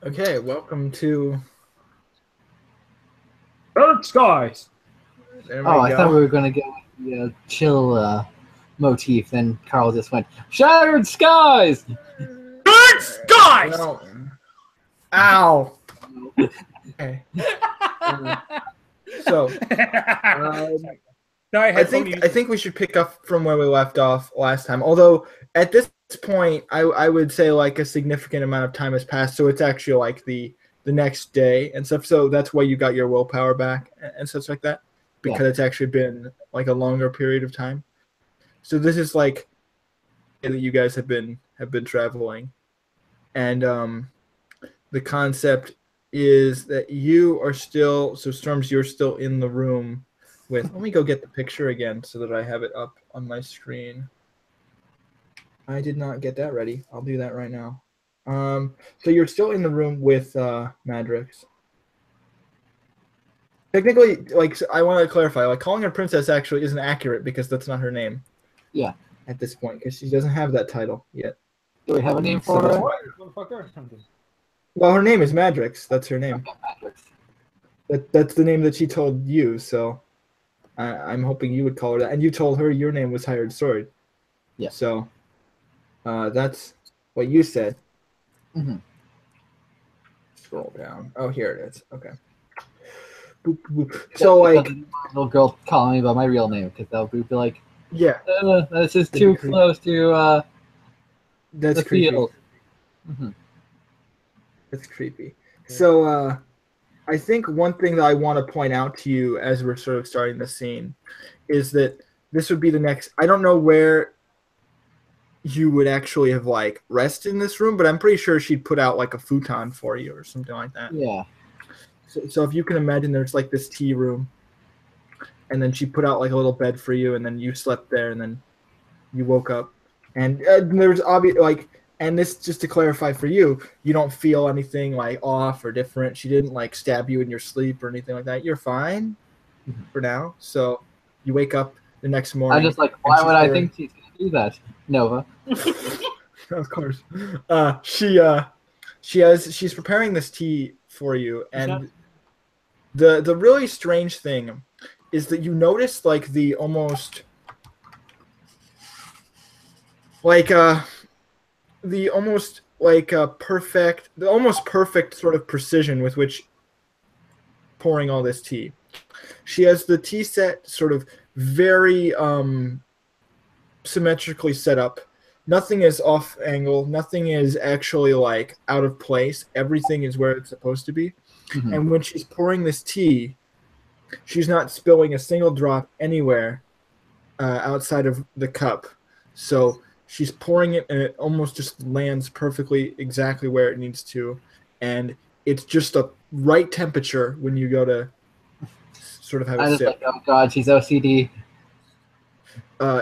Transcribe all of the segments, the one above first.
Okay, welcome to. Earth skies. There we Oh, I thought we go. were going to go with the chill motif, then Carl just went, Shattered Skies! Earth skies. Well, ow. Okay. So, No, I think we should pick up from where we left off last time. Although at this point, I would say like a significant amount of time has passed, so it's actually like the next day and stuff. So that's why you got your willpower back and such like that, because it's actually been like a longer period of time. So this is like that you guys have been traveling, and the concept is that you are still, so Storms, you're still in the room with, let me go get the picture again so that I have it up on my screen. I did not get that ready. I'll do that right now. So you're still in the room with Madrix. Technically, like, I want to clarify, like, calling her princess actually isn't accurate because that's not her name. Yeah. At this point, because she doesn't have that title yet. Do we have a name for her? Well, her name is Madrix. That's her name. Okay, That's the name that she told you, so I'm hoping you would call her that. And you told her your name was Hired Sword. Yeah. So that's what you said. Mm-hmm. Scroll down. Oh, here it is. Okay. Boop, boop. So, like, little girl calling me by my real name, because they'll be like, yeah, this is too close to that's the creepy. field. Mm-hmm. That's creepy. So, I think one thing that I want to point out to you as we're sort of starting the scene is that this would be the next. I don't know where you would actually have like rested in this room, but I'm pretty sure she'd put out like a futon for you or something like that. Yeah. So if you can imagine, there's like this tea room, and then she put out like a little bed for you, and then you slept there, and then you woke up, and there's obvious like. And this, just to clarify for you, you don't feel anything like off or different. She didn't like stab you in your sleep or anything like that. You're fine for now. So you wake up the next morning. I'm just like, why would I think she's going to do that, Nova? Of course. She's preparing this tea for you, and the really strange thing is that you notice like the almost like the almost perfect sort of precision with which pouring all this tea. She has the tea set sort of very symmetrically set up. Nothing is off angle. Nothing is actually like out of place. Everything is where it's supposed to be. Mm-hmm. And when she's pouring this tea, she's not spilling a single drop anywhere outside of the cup. So she's pouring it, and it almost just lands perfectly exactly where it needs to. And it's just a right temperature when you go to sort of have a sip. Like, oh God, she's OCD.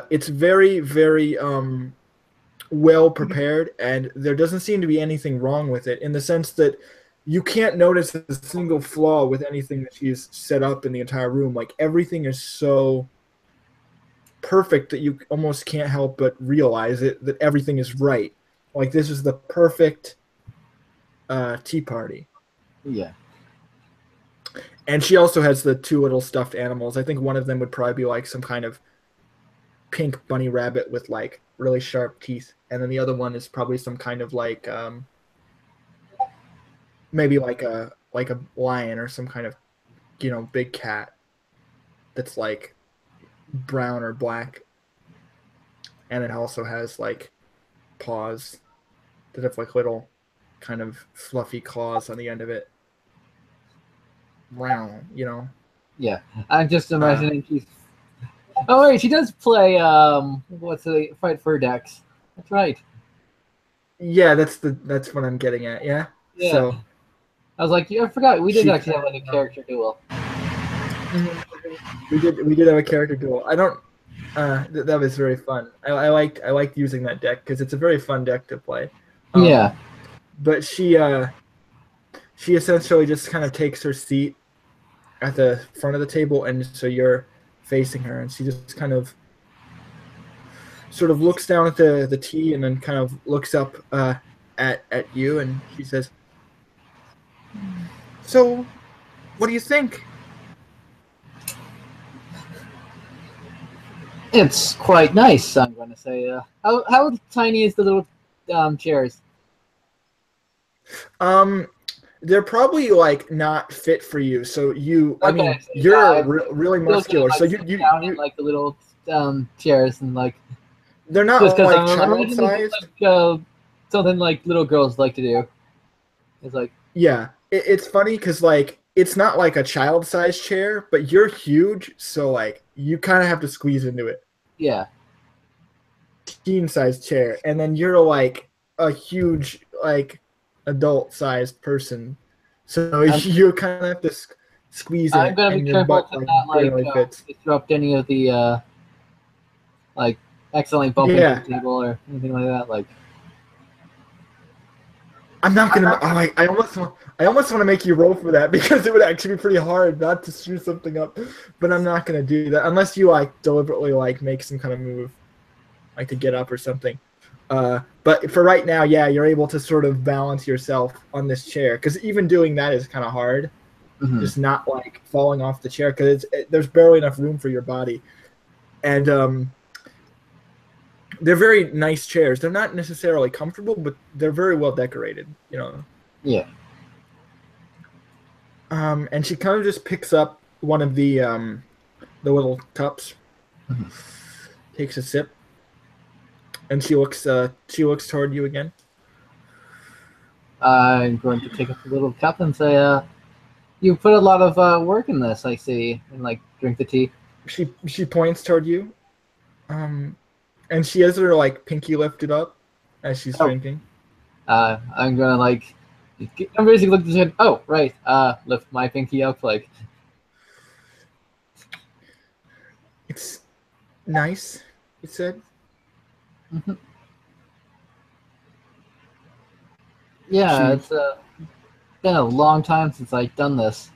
It's very, very well prepared, and there doesn't seem to be anything wrong with it in the sense that you can't notice a single flaw with anything that she's set up in the entire room. Like, everything is so perfect that you almost can't help but realize it, that everything is right. Like, this is the perfect tea party. Yeah. And she also has the two little stuffed animals. I think one of them would probably be like some kind of pink bunny rabbit with like really sharp teeth, and then the other one is probably some kind of like maybe like a lion or some kind of, you know, big cat that's like brown or black, and it also has like paws that have like little kind of fluffy claws on the end of it. Brown, you know. Yeah, I'm just imagining she's. Oh wait, she does play what's the Fight for Dex? That's right. Yeah, that's what I'm getting at. Yeah. Yeah. So I was like, yeah, I forgot we did actually have like a character duel. We did have a character duel. I don't. That was very fun. I liked using that deck because it's a very fun deck to play. Yeah. But she essentially just kind of takes her seat at the front of the table, and so you're facing her, and she just kind of sort of looks down at the tea, and then kind of looks up at you, and she says, So, what do you think? It's quite nice, I'm going to say. How tiny is the little chairs? Um, they're probably like not fit for you. So I Okay, mean, so yeah, you're I'm really still gonna muscular. So like sit down in like the little chairs and like they're not just because like I'm child imagining it's sized. like something like little girls like to do. It's like Yeah, it's funny because like it's not like a child sized chair, but you're huge, so like you kind of have to squeeze into it. yeah, Teen sized chair, and then you're like a huge like adult sized person, so I'm you kind of have to squeeze in I'm it, gonna be and your careful butt to like not like barely fits. disrupt any of the like accidentally bump into the Yeah, table or anything like that. Like I'm not gonna. I almost want to make you roll for that because it would actually be pretty hard not to screw something up, but I'm not gonna do that unless you like deliberately like make some kind of move, like to get up or something. But for right now, yeah, you're able to sort of balance yourself on this chair because even doing that is kind of hard. mhm. Just not like falling off the chair because there's barely enough room for your body, and they're very nice chairs. They're not necessarily comfortable, but they're very well decorated. You know. Yeah. And she kind of just picks up one of the little cups, Mhm. takes a sip, and she looks toward you again. I'm going to take up a little cup and say, you put a lot of work in this, I see, and like drink the tea. She points toward you, um, and she has her like pinky lifted up as she's Oh, drinking. I'm gonna like, I'm basically looking at the head. Oh, right. Lift my pinky up, like. It's nice, it said. Mhm. Yeah, She it's been a long time since I've done this.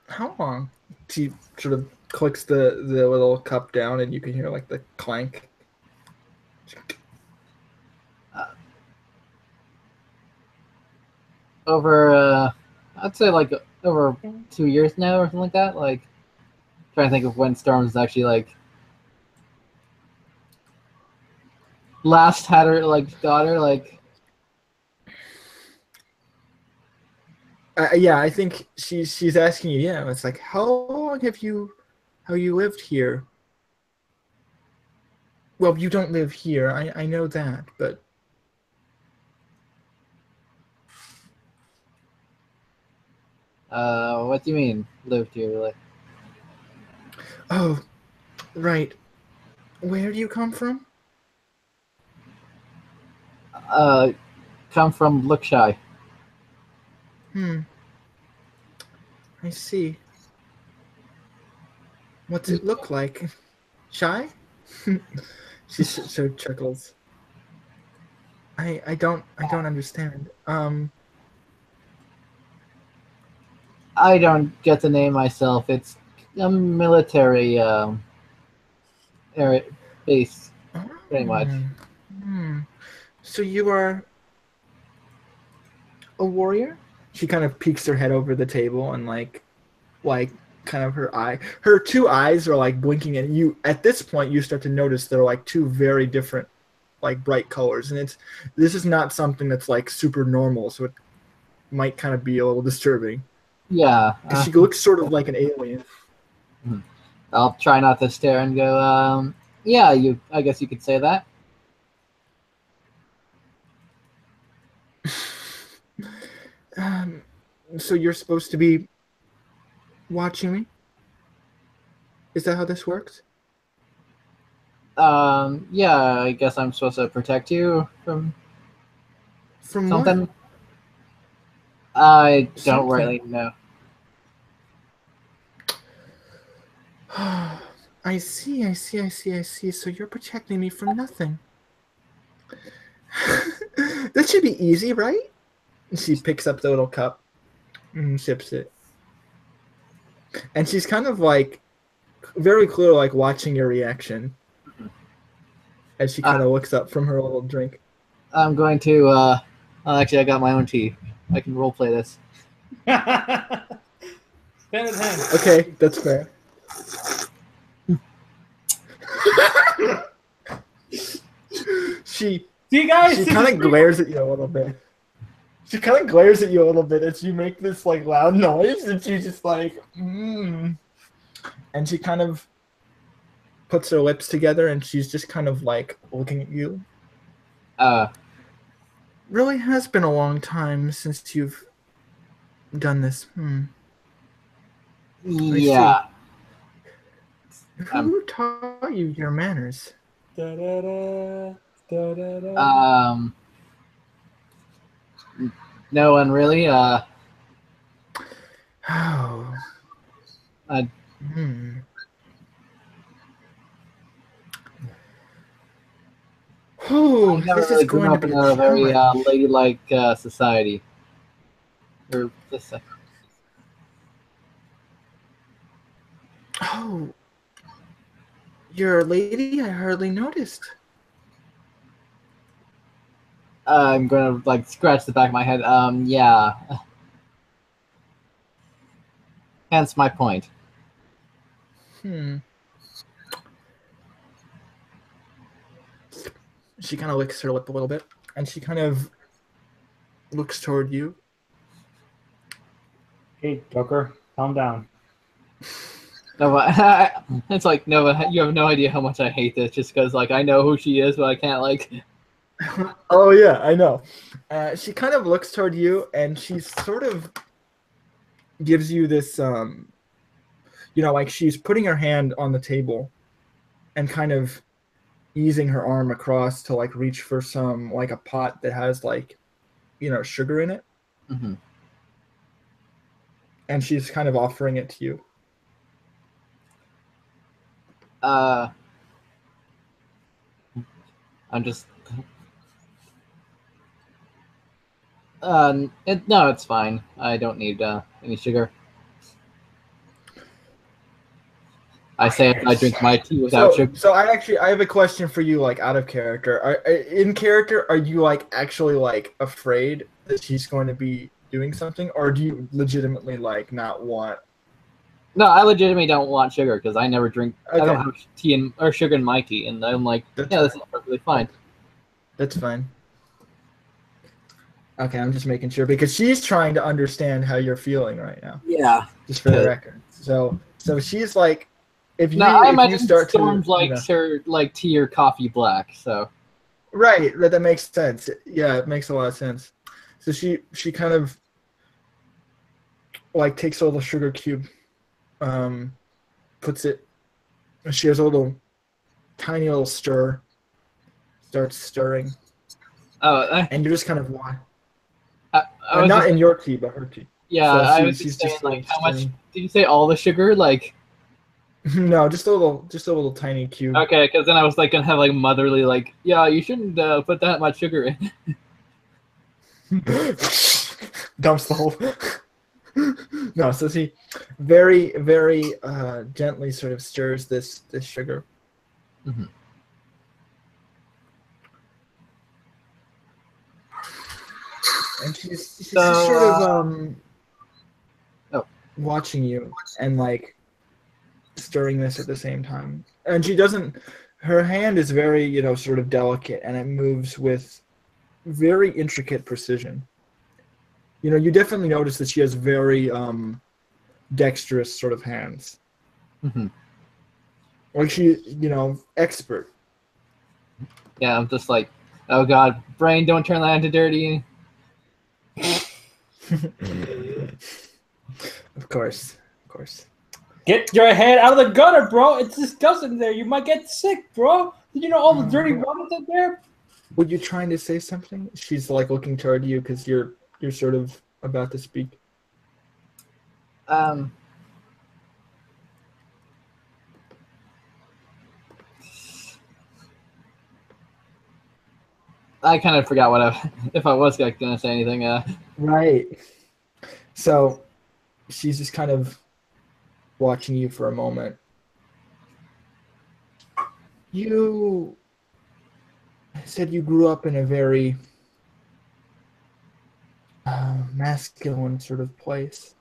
How long? She sort of clicks the little cup down, and you can hear like the clank. Uh, over, I'd say like over 2 years now or something like that. Like, trying to think of when Storm's actually like last had her like daughter. Like, Yeah, I think she's asking you. Yeah, it's like how long have you lived here? Well, you don't live here. I know that, but what do you mean lived here? Like, oh, right. Where do you come from? uh, come from Lookshy. Hmm. I see. What's it look like? Shy? She so chuckles. I don't understand. I don't get the name myself. It's a military area base, pretty much. Hmm. So you are a warrior? She kind of peeks her head over the table and like kind of her two eyes are like blinking, and you at this point you start to notice they're like two very different like bright colors, and this is not something that's like super normal, so it might kind of be a little disturbing Yeah, because she looks sort of like an alien. I'll try not to stare and go. Yeah, you. I guess you could say that. um, so you're supposed to be watching me? Is that how this works? Yeah, I guess I'm supposed to protect you from From what? something. I don't Something. really know. I see. So you're protecting me from nothing. That should be easy, right? She picks up the little cup and sips it. And she's kind of like very clear, like watching your reaction as she kind of looks up from her little drink. I'm going to. Actually, I got my own tea. I can roleplay this. 10 to 10. Okay, that's fair. she See, guys, she this kind is of glares at you a little bit. She kind of glares at you a little bit as you make this like loud noise, and she's just like, and she kind of puts her lips together, and she's just kind of like looking at you. Really has been a long time since you've done this. Yeah. Who taught you your manners? Da-da-da, da-da-da. No one really. Oh. I never This is really grew going to up be in a a very challenge. ladylike society. Or this. Oh, you're a lady? I hardly noticed. I'm gonna like scratch the back of my head. Yeah. Hence my point. She kind of licks her lip a little bit, and she kind of looks toward you. Hey, Joker, calm down. No, but it's like no, but you have no idea how much I hate this. Just because like I know who she is, but I can't like. Oh yeah, I know. She kind of looks toward you, and she sort of gives you this, like she's putting her hand on the table, and kind of easing her arm across to like reach for some like a pot that has like, sugar in it, Mm-hmm. and she's kind of offering it to you. I'm just. No, it's fine. I don't need any sugar. I say if I drink my tea without sugar. So I have a question for you, like out of character. In character, are you like actually like afraid that she's going to be doing something, or do you legitimately like not want? No, I legitimately don't want sugar because I never drink. Okay. I don't have tea or sugar in my tea, and I'm like, That's yeah, this fine. is perfectly fine. That's fine. Okay, I'm just making sure because she's trying to understand how you're feeling right now. Yeah. Just for the record. So she's like, if you I if imagine you start Storms to likes her like tea or coffee black. So. right, that makes sense. Yeah, it makes a lot of sense. So she kind of like takes a little sugar cube, puts it. She has a little tiny little stir. Starts stirring, and you're just kind of I was not just, in your tea, but her tea. yeah, So I was she's just saying sort like of how much stirring. did you say all the sugar like? No, just a little tiny cube. Okay, because then I was like gonna have like motherly like yeah you shouldn't put that much sugar in. Dumps the whole. No, so she very very gently sort of stirs this sugar. Mm-hmm. And she's just sort of watching you and like stirring this at the same time. And she doesn't. Her hand is very sort of delicate, and it moves with very intricate precision. You definitely notice that she has very dexterous sort of hands. Mm-hmm. Like she, expert. Yeah, I'm just like, oh god, brain, don't turn that into dirty. Of course. Get your head out of the gutter, bro. It's disgusting there. You might get sick, bro. Did you know all the dirty water's in there? Were you trying to say something? She's like looking toward you because you're sort of about to speak. I kind of forgot what if I was gonna say anything. Right. So she's just kind of watching you for a moment. You said you grew up in a very masculine sort of place.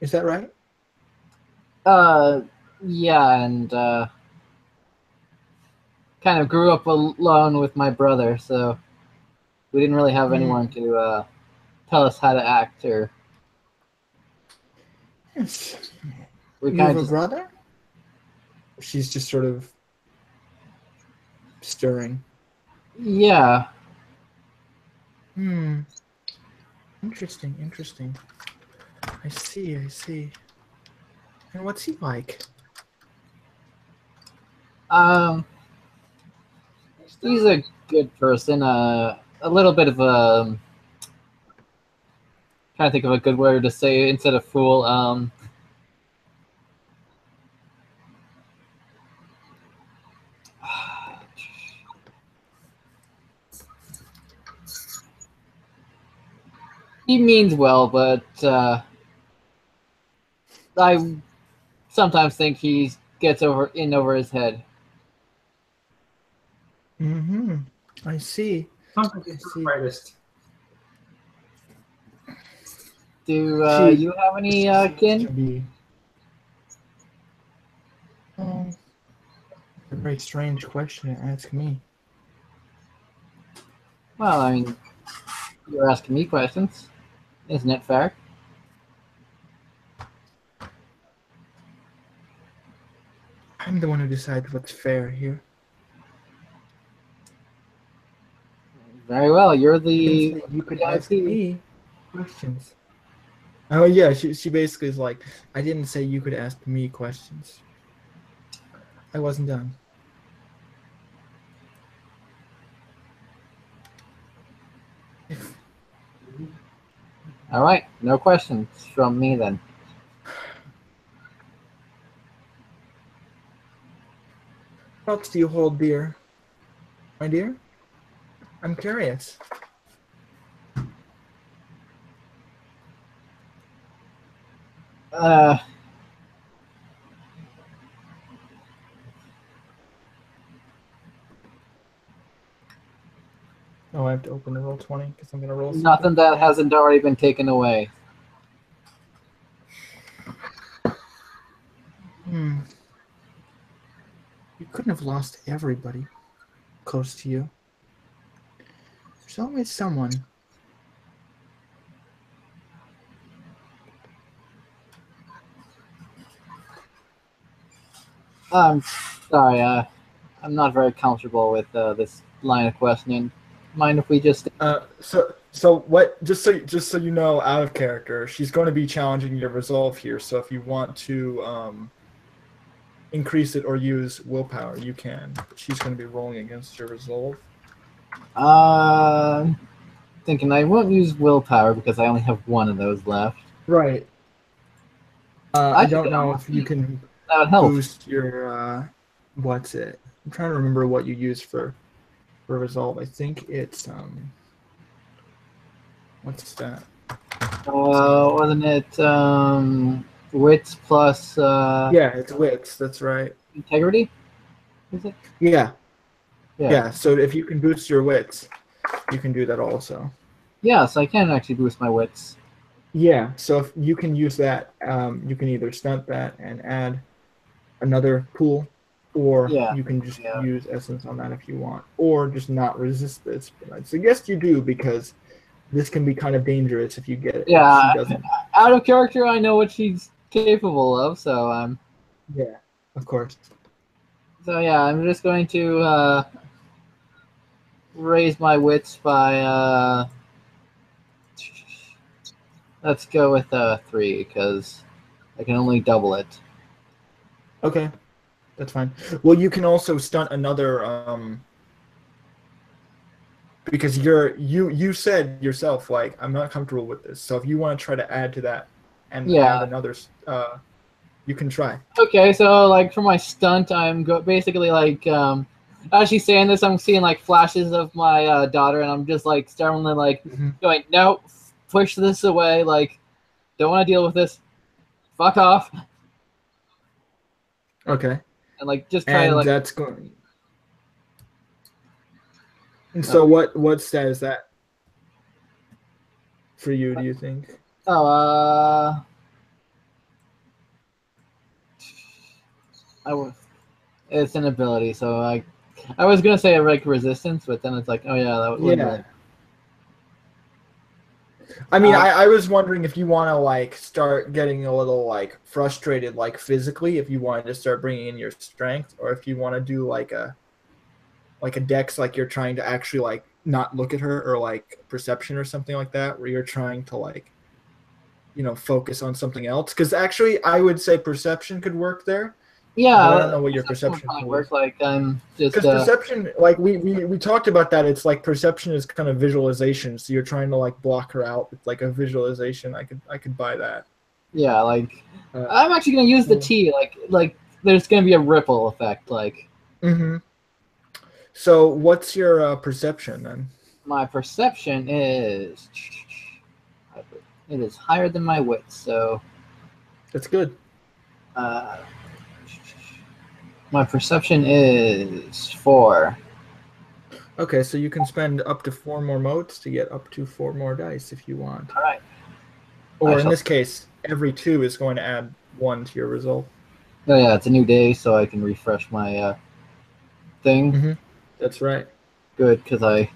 Is that right? Uh, yeah, and kind of grew up alone with my brother, so we didn't really have anyone to tell us how to act, or Yes. we You kind have of a just brother? She's just sort of stirring. yeah. Hmm. Interesting, interesting. I see, I see. And what's he like? Um, he's a good person. A little bit of a trying to think of a good word to say instead of fool. He means well, but I sometimes think he gets over his head. Mm-hmm. I see. Something I is the see. brightest. Do She you have any seems to kin? be um, a very strange question to ask me. Well, I mean, you're asking me questions, isn't it fair? I'm the one who decides what's fair here. Very well. You're I didn't the say you could ask VIP. me questions. Oh yeah, she basically is like, I didn't say you could ask me questions. I wasn't done. If All right, no questions from me then. what else do you hold dear, my dear? I'm curious. Uh, Oh, I have to open the roll 20 because I'm gonna roll something. nothing that hasn't already been taken away. Hmm. You couldn't have lost everybody close to you. There's always someone. I'm sorry. I'm not very comfortable with this line of questioning. Mind if we just? So what? Just so you know, out of character, she's going to be challenging your resolve here. So if you want to increase it or use willpower, you can. But she's going to be rolling against your resolve. Uh, thinking I won't use willpower because I only have one of those left. Right. I I should don't get on know my if you feet. can That would help. boost your what's it? I'm trying to remember what you use for resolve. I think it's what's that? Wasn't it wits plus Yeah, it's wits. That's right. integrity? Is it? Yeah, Yeah. yeah. So if you can boost your wits, you can do that also. Yes, I can actually boost my wits. Yeah. So if you can use that, you can either stunt that and add another pool, or Yeah. you can just Yeah. use essence on that if you want, or just not resist this. But I'd suggest you do because this can be kind of dangerous if you get it. If she Yeah. doesn't. Out of character, I know what she's capable of, so Yeah, of course. yeah, I'm just going to raise my wits by let's go with 3 because I can only double it. Okay, that's fine. Well, you can also stunt another because you said yourself like I'm not comfortable with this. So if you want to try to add to that and add Yeah. another you can try. Okay, so like for my stunt, basically like as she's saying this, I'm seeing like flashes of my daughter, and I'm just like sternly like going, no, push this away, like don't want to deal with this, fuck off, Okay. and like just try to And like that's going. And so what stat is that? for you, do you think? Oh, I was. It's an ability, so I was gonna say like resistance, but then it's like, oh yeah, that wouldn't Yeah. really. I mean, I was wondering if you want to like start getting a little like frustrated, like physically, if you wanted to start bringing in your strength, or if you want to do like a dex, like you're trying to actually like not look at her, or like perception or something like that, where you're trying to like, focus on something else. Because actually, I would say perception could work there, but I don't Yeah, know what your perception would perception probably pool work. is. Like I'm just Because perception, like we talked about that, it's like perception is kind of visualization. So you're trying to like block her out with like a visualization. I could buy that. yeah, like Uh, I'm actually gonna use the well, T. Like there's gonna be a ripple effect. Like mm-hmm. So what's your perception then? my perception is it is higher than my wit, so That's good. uh, my perception is 4. Okay, so you can spend up to 4 more motes to get up to 4 more dice if you want. All right. Or in this case, every 2 is going to add 1 to your result. Oh yeah, it's a new day, so I can refresh my thing. Mm-hmm. That's right. Good, because I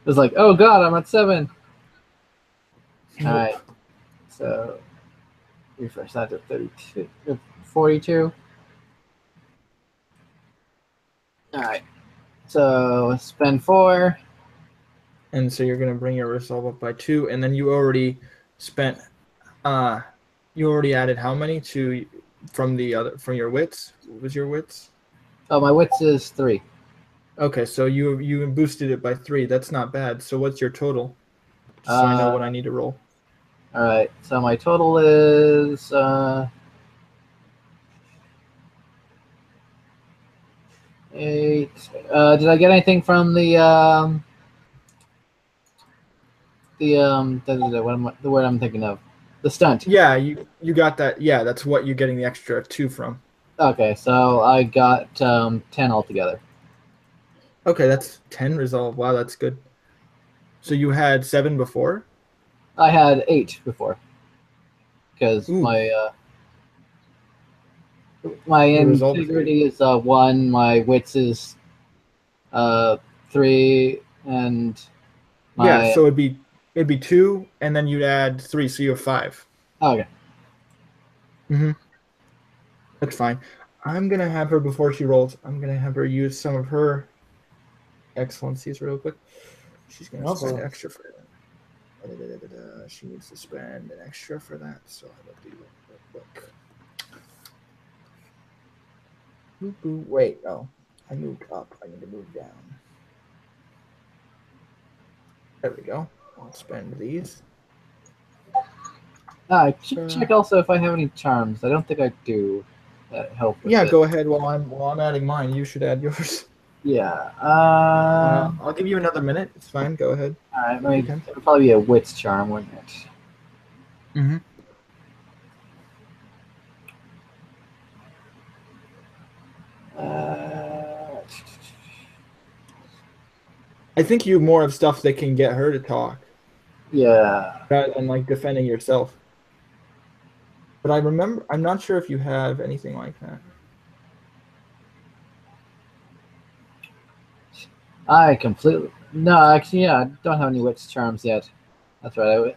was like, oh god, I'm at 7. Nope. All right, so refresh that to 32, 42. All right, so spend 4. And so you're going to bring your resolve up by 2, and then you already spent you already added how many to from your wits? What was your wits? Oh, my wits is 3. Okay, so you boosted it by 3. That's not bad. So what's your total? Just so I know what I need to roll. All right, so my total is 8. Did I get anything from the word I'm thinking of? The stunt. Yeah, you got that. Yeah, that's what you're getting the extra 2 from. Okay, so I got 10 altogether. Okay, that's 10 resolve. Wow, that's good. So you had 7 before? I had 8 before because Ooh, my your resolve is 8. integrity is 1, my wits is 3, and Yeah, my so it'd be 2, and then you'd add 3, so you have 5. okay. Mm-hmm. That's fine. I'm gonna have her before she rolls. I'm gonna have her use some of her excellencies real quick. She's gonna spend extra for that. She needs to spend an extra for that, so I will do it real quick. Wait, no. I moved up. I need to move down. There we go. I'll spend these. Check also if I have any charms. I don't think I do. That help with Yeah, it. go ahead while I'm adding mine. You should add yours. Yeah. I'll give you another minute. It's fine. Go ahead. All right. Take your time. It'll probably be a wits charm, wouldn't it? Mm-hmm. I think you more of stuff that can get her to talk Yeah. rather than like defending yourself. But I'm not sure if you have anything like that. Actually, yeah, I don't have any wits charms yet. That's right.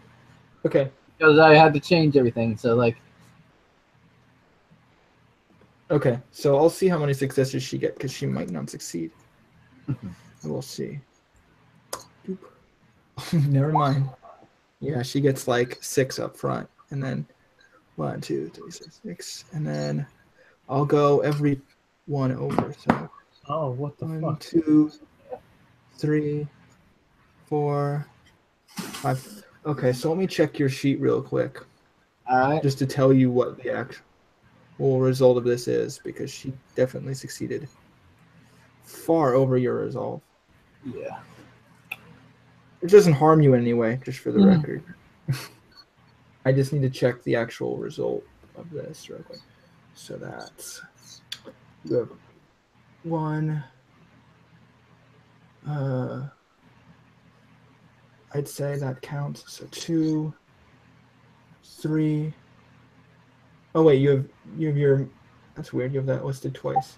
Okay. Because I had to change everything. So like. Okay. So I'll see how many successes she gets because she might not succeed. We'll see. Never mind. Yeah, she gets like 6 up front, and then 1, 2, 3, 4, 6, and then I'll go every 1 over. So Oh, what the 1, fuck? 2, 3, 4, 5. Okay, so let me check your sheet real quick, All right. just to tell you what the actual result of this is, because she definitely succeeded far over your resolve. Yeah. It doesn't harm you in any way, just for the record. I just need to check the actual result of this real quick. So that's you have 1. I'd say that counts. So 2, 3. Oh wait, you have your. That's weird. You have that listed twice.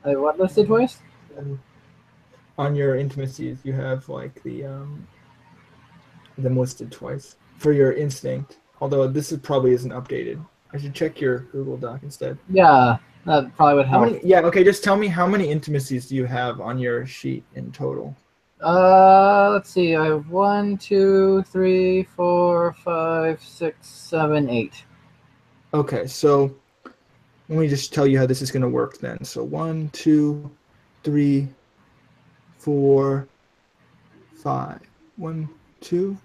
What listed twice? And on your intimacies, you have like them listed twice for your instinct. Although this is probably isn't updated. I should check your Google Doc instead. Yeah, that probably would How help. many? Yeah. Okay. Just tell me how many intimacies do you have on your sheet in total? Let's see. I have 1, 2, 3, 4, 5, 6, 7, 8. Okay. So let me just tell you how this is going to work then. So 1, 2, 3, 4, 5. 1, 2,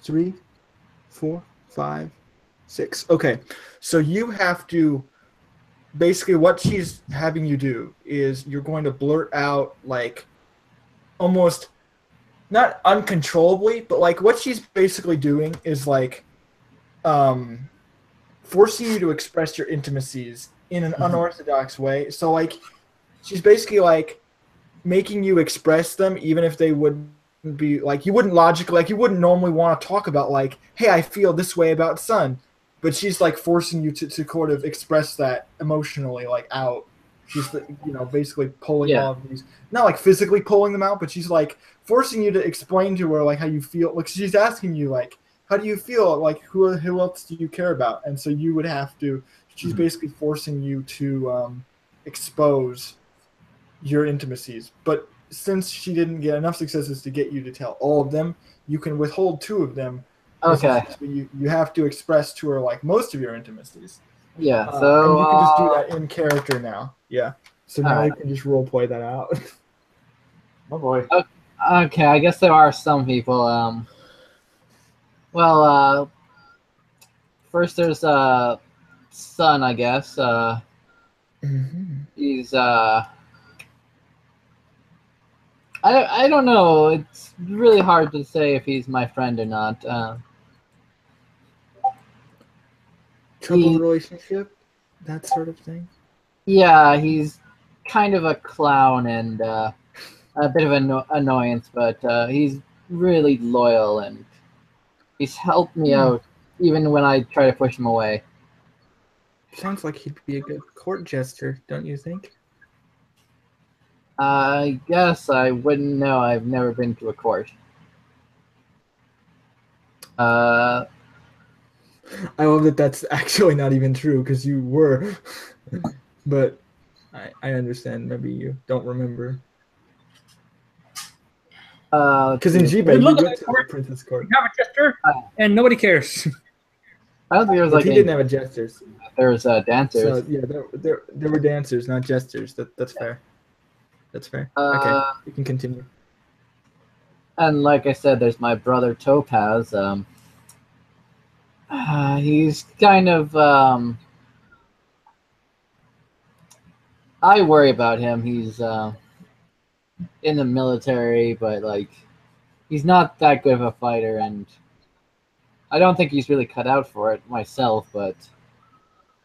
3, 4, 5, 6. Okay. So you have to basically what she's having you do is you're going to blurt out like almost not uncontrollably, but like what she's basically doing is like forcing you to express your intimacies in an unorthodox way. So like she's basically like making you express them even if they wouldn't be like you wouldn't logically like you wouldn't normally want to talk about like, hey, I feel this way about Sun. But she's like forcing you to sort of express that emotionally like out. She's basically pulling all of these, not like physically pulling them out, but she's like forcing you to explain to her like how you feel. Like she's asking you like, how do you feel? Like who else do you care about? And so you would have to. She's basically forcing you to expose your intimacies. But since she didn't get enough successes to get you to tell all of them, you can withhold 2 of them. Okay. You have to express to her like most of your intimacies. Yeah. And you can just do that in character now. Yeah. So now you right. can just role play that out. Oh boy. Okay. I guess there are some people. Well, first there's Sun. I guess. He's I don't know. It's really hard to say if he's my friend or not. Troubled relationship, that sort of thing. Yeah, he's kind of a clown and a bit of an annoyance, but he's really loyal and he's helped me out even when I try to push him away. Sounds like he'd be a good court jester, don't you think? I guess I wouldn't know. I've never been to a court. I love that that's actually not even true because you were. But I understand. Maybe you don't remember. Because in Jibe, you look at went the to the Princess Court. You have a jester, and nobody cares. I don't think there was But like he didn't have a jesters. there was dancers. So yeah, there were dancers, not jesters. That's fair. That's fair. Okay, you can continue. And like I said, there's my brother Topaz. He's kind of I worry about him. He's in the military, but like he's not that good of a fighter, and I don't think he's really cut out for it myself. But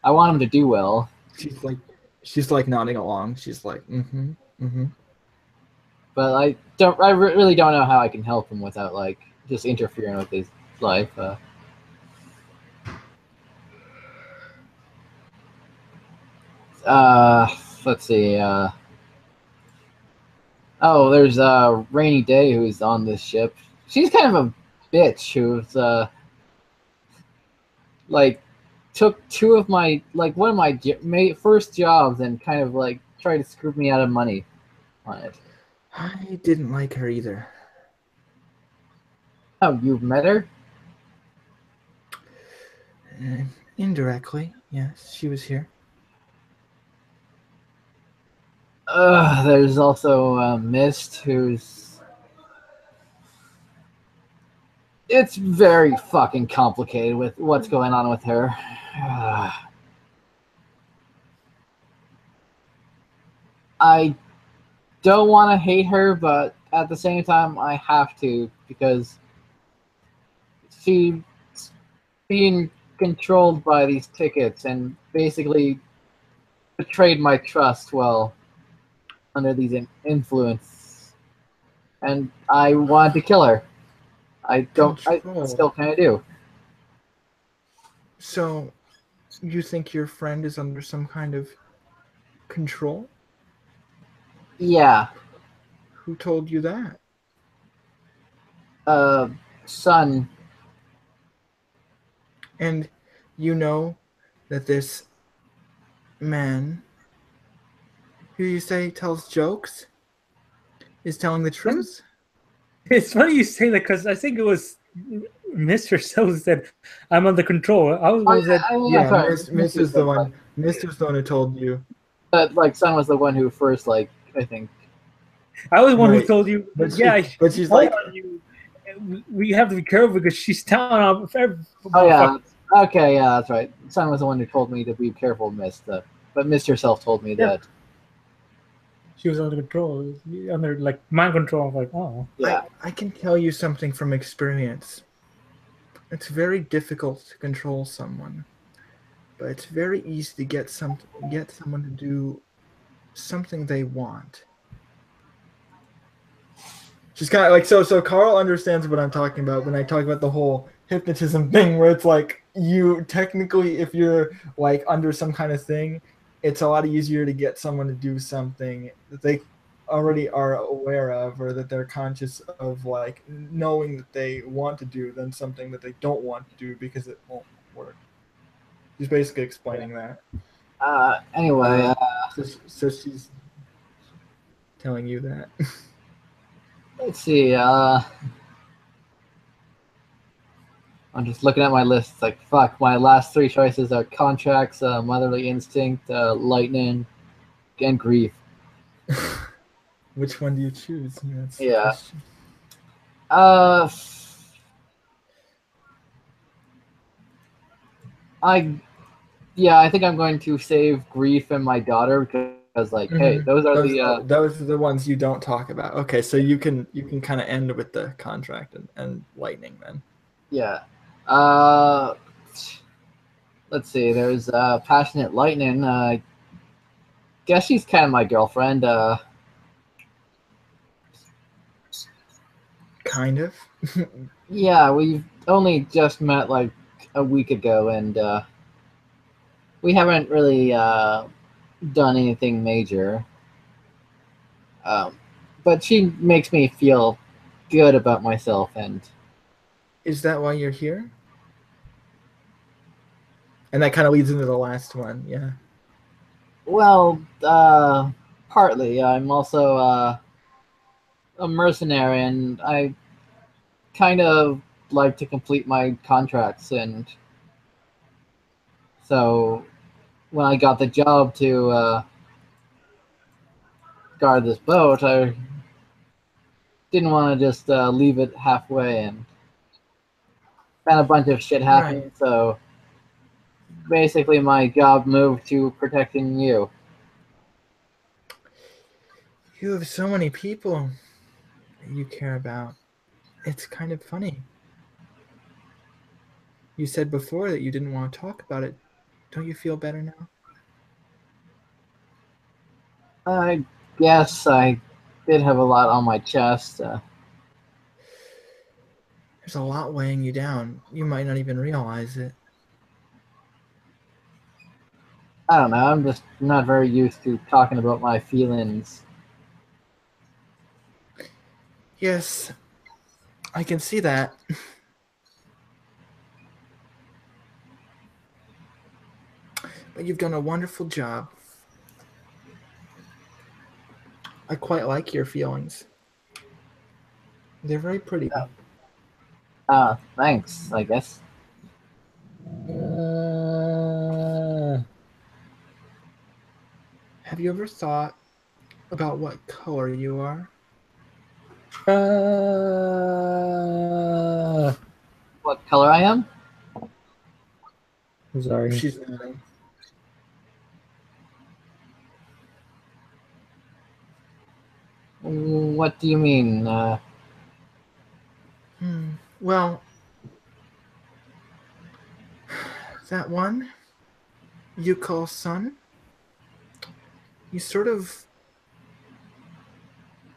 I want him to do well. She's like nodding along. She's like, But I really don't know how I can help him without like just interfering with his life. Let's see. Oh, there's Rainy Day who's on this ship. She's kind of a bitch who's like took 2 of my like one of my first jobs and kind of like tried to screw me out of money on it. I didn't like her either. Oh, you've met her? Indirectly, yes. She was here. There's also Mist, who's... It's very fucking complicated with what's going on with her. I don't want to hate her, but at the same time, I have to, because she's being controlled by these tickets and basically betrayed my trust while under these influence, and I wanted to kill her. I don't. I Control. still kind of do. So, you think your friend is under some kind of control? Yeah. Who told you that? Son. And you know that this man, who you say tells jokes, is telling the truth? It's funny you say that because I think it was Mr. So said, "I'm under control." I was the Oh one who said, yeah. Sorry. Miss is the one. Miss is the one who told you. But like, Son was the one who first, like, I think. I was the one who Right. told you. But Yeah, she's told like, on you. We have to be careful because she's telling on. Oh yeah. Okay. Yeah, that's right. Son was the one who told me to be careful, Miss. But Miss herself told me Yeah. that. She was under control, under like mind control. I'm like, oh, Yeah. I can tell you something from experience. It's very difficult to control someone, but it's very easy to get someone to do something they want. She's kind of like so Carl understands what I'm talking about when I talk about the whole hypnotism thing where it's like you technically if you're like under some kind of thing, it's a lot easier to get someone to do something that they already are aware of or that they're conscious of like knowing that they want to do than something that they don't want to do because it won't work. She's basically explaining that. Anyway. So she's telling you that. Let's see. I'm just looking at my list. It's like, fuck, my last three choices are contracts, motherly instinct, lightning, and grief. Which one do you choose? That's the Yeah. question. I think I'm going to save grief and my daughter because, like, hey, those are those are the ones you don't talk about. Okay, so you can kind of end with the contract and lightning then. Yeah. Let's see. There's passionate lightning. Guess she's kind of my girlfriend. Kind of. Yeah, we've only just met like a week ago, and we haven't really done anything major. But she makes me feel good about myself, and Is that why you're here? And that kind of leads into the last one. Yeah. well, partly. I'm also a mercenary, and I kind of like to complete my contracts, and so when I got the job to guard this boat, I didn't want to just leave it halfway, and then a bunch of shit happened. Right. So basically, my job moved to protecting you. You have so many people that you care about. It's kind of funny. You said before that you didn't want to talk about it. Don't you feel better now? I guess I did have a lot on my chest. There's a lot weighing you down. You might not even realize it. I don't know. I'm just not very used to talking about my feelings. Yes, I can see that. But you've done a wonderful job. I quite like your feelings. They're very pretty. Thanks, I guess. Have you ever thought about what color you are? What color I am? I'm sorry. She's nodding. What do you mean? Well, that one you call sun, he's sort of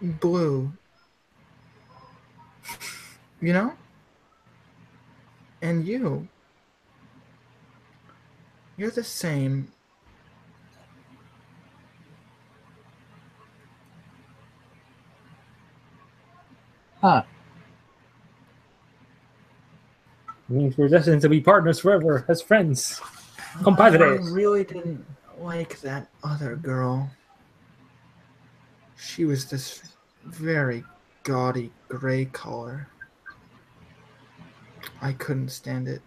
blue. You know? And you're the same. Huh. Means we're destined to be partners forever as friends. I Compadres. really didn't like that other girl. She was this very gaudy gray color. I couldn't stand it.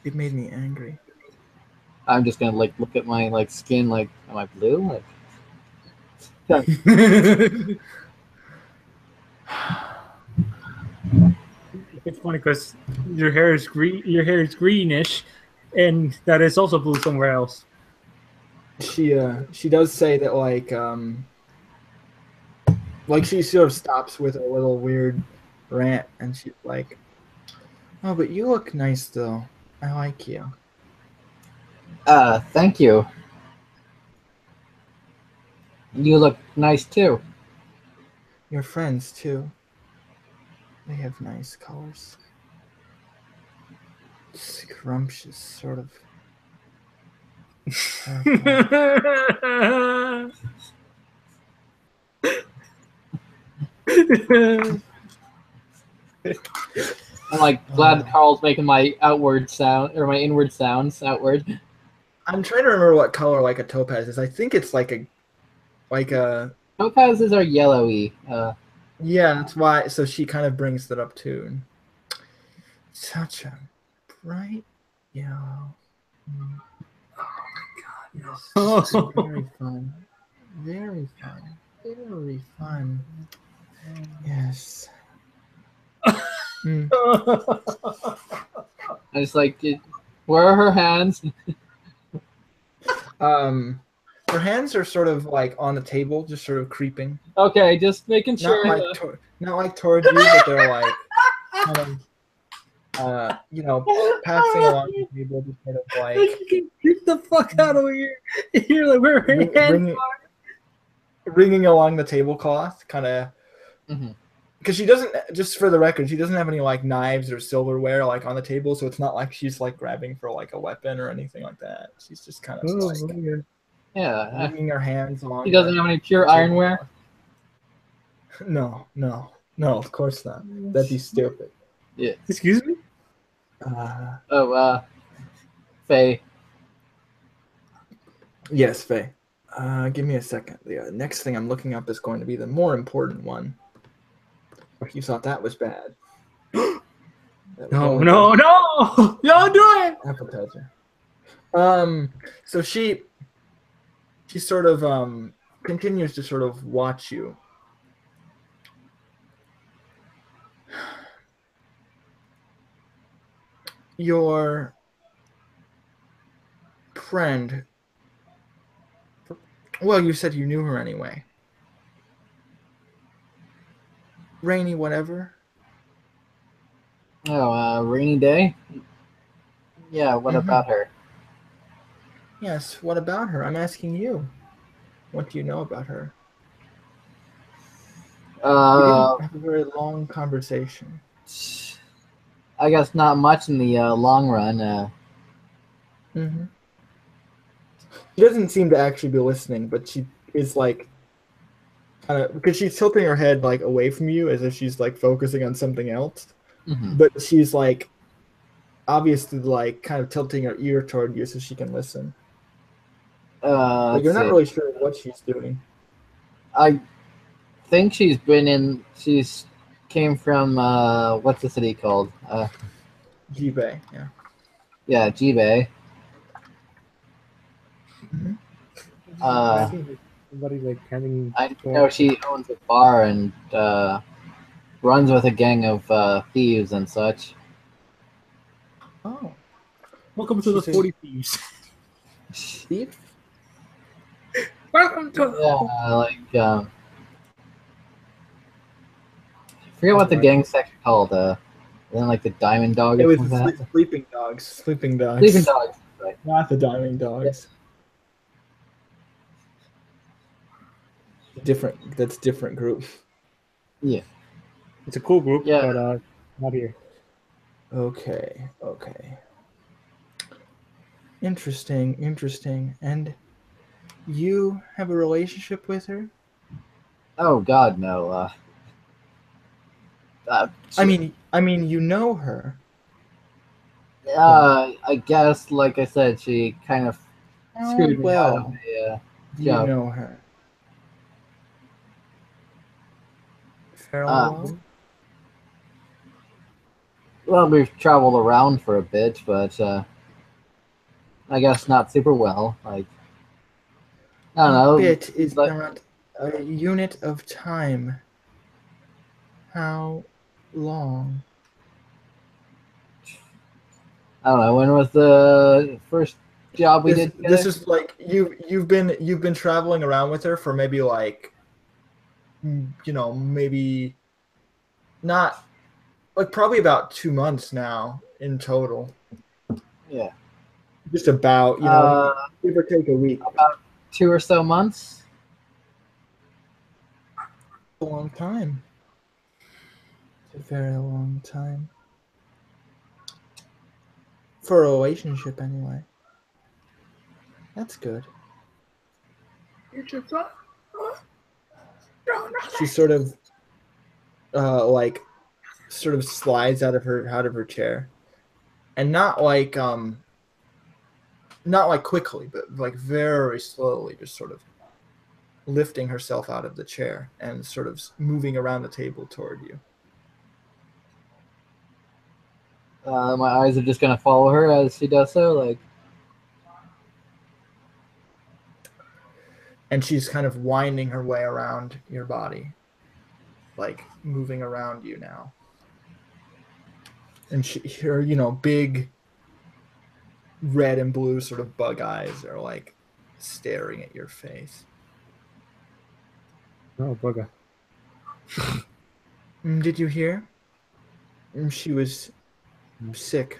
It made me angry. I'm just gonna like look at my like skin. Like, am I blue? Like, It's funny because your hair is green. Your hair is greenish, and that is also blue somewhere else. She does say that like she sort of stops with a little weird rant, and she's like, "Oh, but you look nice though. I like you." thank you. You look nice too. Your friends too. They have nice colors. Scrumptious, sort of. I'm like glad Carl's making my outward sound or my inward sounds outward. I'm trying to remember what color like a topaz is. I think it's like a Topazes are yellowy. yeah, that's why. So she kind of brings that up too. Such a bright yellow. Yes, very fun. Very fun. Very fun. Yes. Mm. I just like, where are her hands? Her hands are sort of like on the table, just sort of creeping. Okay, just making sure. Not like towards you, but they're like kind of, passing along the table, just sort of like Get the fuck out of here! You're like, where are your hands? ringing along the tablecloth, kind of. Mhm. Because she doesn't, just for the record, she doesn't have any like knives or silverware like on the table, so it's not like she's like grabbing for like a weapon or anything like that. She's just kind of like ringing her hands along. He doesn't have any pure ironware. No, of course not. That'd be stupid. Yeah. Excuse me? Faye. Yes, Faye. Give me a second. The next thing I'm looking up is going to be the more important one. You thought that was bad. No! Don't do it! Appetizer. So she sort of continues to sort of watch you. Your friend. Well, you said you knew her anyway. Rainy whatever. Oh, rainy day? Yeah, what about her? Yes, what about her? I'm asking you. What do you know about her? We didn't have a very long conversation. I guess not much in the long run. Mm-hmm. She doesn't seem to actually be listening, but she is like kind of, because she's tilting her head like away from you as if she's like focusing on something else. Mhm. But she's like obviously like kind of tilting her ear toward you so she can listen. But you're not really sure what she's doing. I think she's came from what's the city called? Jibei, yeah. Yeah, Jibei. Mm-hmm. Somebody like having. I know she owns a bar and runs with a gang of thieves and such. Oh, Welcome to the 40 Thieves. Steve? Welcome to. Yeah, like I forget what the gang section called. Then like the Diamond Dog. It Or was something like that. sleeping dogs. Sleeping dogs. Sleeping Dogs. Right. Not the diving dogs. Different. That's different group. Yeah. It's a cool group, Yeah. but not here. Okay. Interesting. And you have a relationship with her? Oh God, no. I mean, you know her. I guess, like I said, she kind of How screwed me out of well a do you job. know her? Fairly Uh, well. well, we've traveled around for a bit, but I guess not super well. Like, I don't A know. bit is But not a unit of time. How long? I don't know. When was the first job we did This together? is like you've been traveling around with her for maybe like maybe not like probably about 2 months now in total. Yeah. Just about, Uh, give or take a week. about 2 or so months. A long time. It's a very long time. For a relationship, anyway. That's good. She like sort of slides out of her chair, and not like quickly, but like very slowly, just sort of lifting herself out of the chair and sort of moving around the table toward you. My eyes are just gonna follow her as she does so. Like, And she's kind of winding her way around your body, like moving around you now. And her big red and blue sort of bug eyes are like staring at your face. Oh, bugger. Did you hear? She was sick.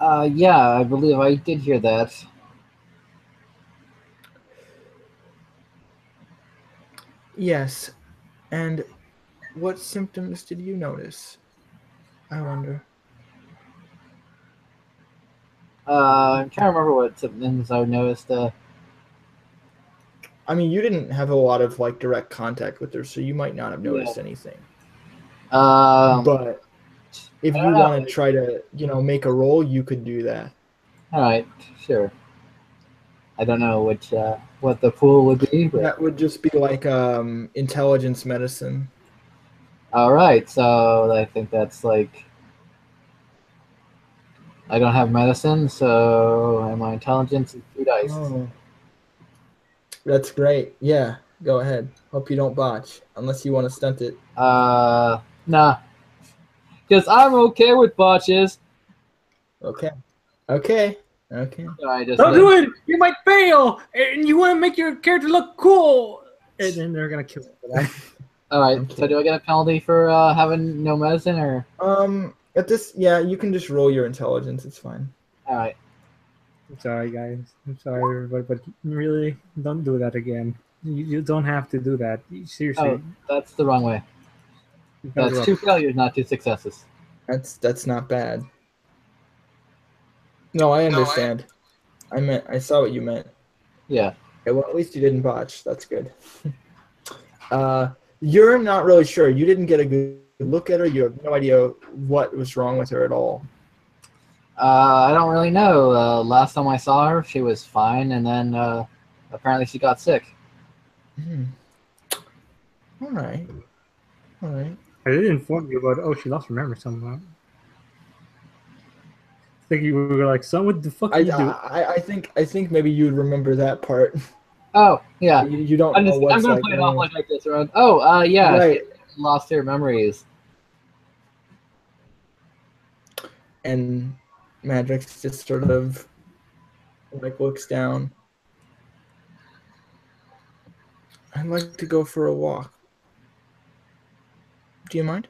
yeah, I believe I did hear that. Yes. And what symptoms did you notice? I wonder. I'm trying to remember what symptoms I noticed. I mean, you didn't have a lot of like direct contact with her, so you might not have Yeah. noticed anything. Um, But if I you don't know. want to try to, make a roll, you could do that. All right, sure. I don't know what the pool would be, but That would just be like intelligence medicine. all right. So I think that's like I don't have medicine, so my intelligence is 2 dice. Oh, that's great. Yeah, go ahead. Hope you don't botch, unless you want to stunt it. Nah, because I'm okay with botches. Okay. Okay. Okay. So I just Don't do it! You might fail! And you want to make your character look cool! And then they're going to kill you for that. all right. Okay. So do I get a penalty for having no medicine, or At this, yeah, you can just roll your intelligence. It's fine. all right? I'm sorry, guys. I'm sorry, but really, don't do that again. You don't have to do that. Seriously. Oh, that's the wrong way. You gotta That's go 2 up. failures, not 2 successes. That's not bad. No, I understand. I saw what you meant. Yeah. Okay, well, at least you didn't botch. That's good. You're not really sure. You didn't get a good look at her. You have no idea what was wrong with her at all. I don't really know. Last time I saw her, she was fine, and then apparently she got sick. Hmm. All right. All right. I did inform you about, she lost her memory somehow. I think you were like, son, what the fuck I, did you do? I think maybe you'd remember that part. Oh yeah. You don't know I'm what's gonna like play it wrong off with- like this around. Oh, yeah. Right. She lost her memories. And Madrix just sort of like looks down. I'd like to go for a walk. Do you mind?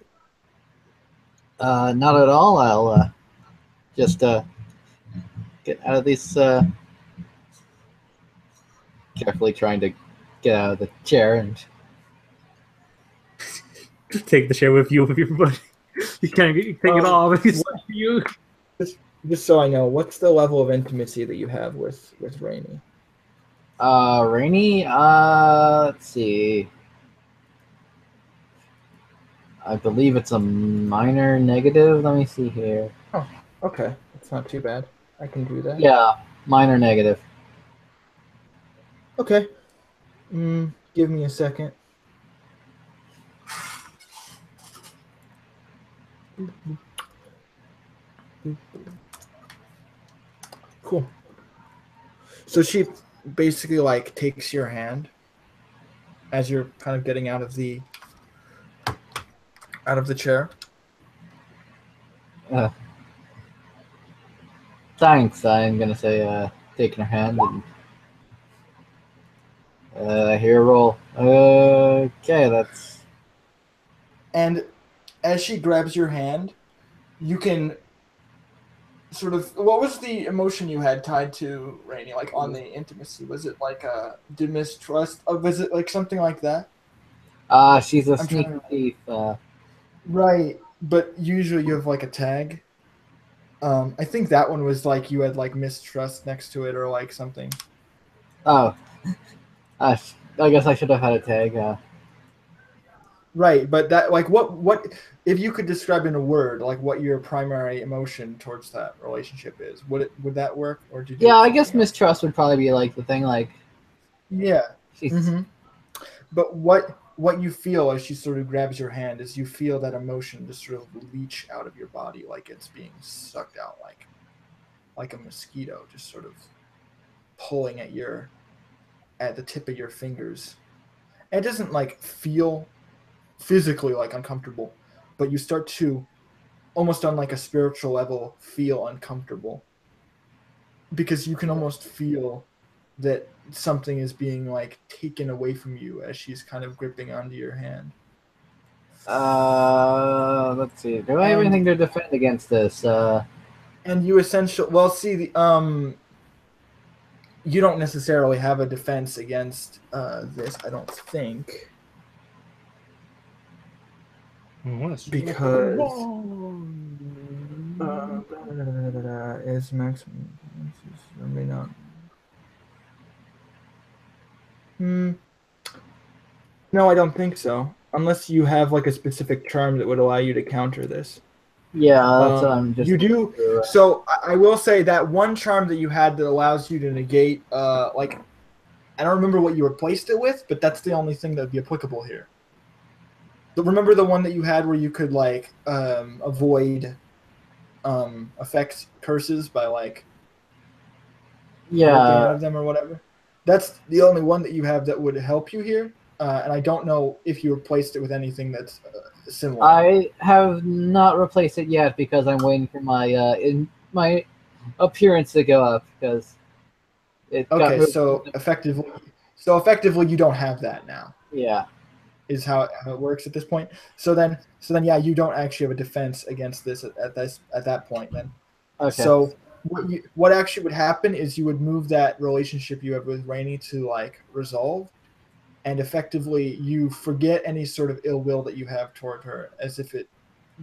Not at all. I'll just get out of this. Carefully trying to get out of the chair and Just take the chair with you, buddy. You can't take it off. You. Just so I know, what's the level of intimacy that you have with Rainy? Rainy. Let's see. I believe it's a minor negative. Let me see here. Oh, okay. That's not too bad. I can do that. Yeah, minor negative. Okay. Give me a second. Cool. So she basically like takes your hand as you're kind of getting out of the chair. Thanks. I'm gonna say, taking her hand and here roll. Okay, that's. And as she grabs your hand, you can sort of. What was the emotion you had tied to Rainy? Like on the intimacy, was it like a mistrust? Was it like something like that? She's a I'm trying sneaky to- thief. Right, but usually you have like a tag. I think that one was like you had like mistrust next to it or like something. Oh, I guess I should have had a tag. Right, but that like what if you could describe in a word like what your primary emotion towards that relationship is? Would that work or did you? Yeah, I guess mistrust would probably be like the thing. Like, Yeah. she's. Mm-hmm. But what you feel as she sort of grabs your hand is you feel that emotion just sort of leach out of your body like it's being sucked out like a mosquito just sort of pulling at the tip of your fingers. And it doesn't like feel physically like uncomfortable, but you start to almost on like a spiritual level feel uncomfortable because you can almost feel that something is being like taken away from you as she's kind of gripping onto your hand. Let's see. Do I have anything to defend against this? And you see you don't necessarily have a defense against this, I don't think. Because is maximum may not. No, I don't think so. Unless you have like a specific charm that would allow you to counter this. Yeah, that's what I'm just. You do. So I will say that one charm that you had that allows you to negate, like, I don't remember what you replaced it with, but that's the only thing that would be applicable here. But remember the one that you had where you could like avoid affect curses by like ripping out of them or whatever. That's the only one that you have that would help you here. And I don't know if you replaced it with anything that's similar. I have not replaced it yet because I'm waiting for my appearance to go up because it got moved. So effectively you don't have that now. Yeah. Is how it works at this point. So then yeah, you don't actually have a defense against this at that point then. Okay. So what actually would happen is you would move that relationship you have with Rainy to like resolve, and effectively you forget any sort of ill will that you have toward her, as if it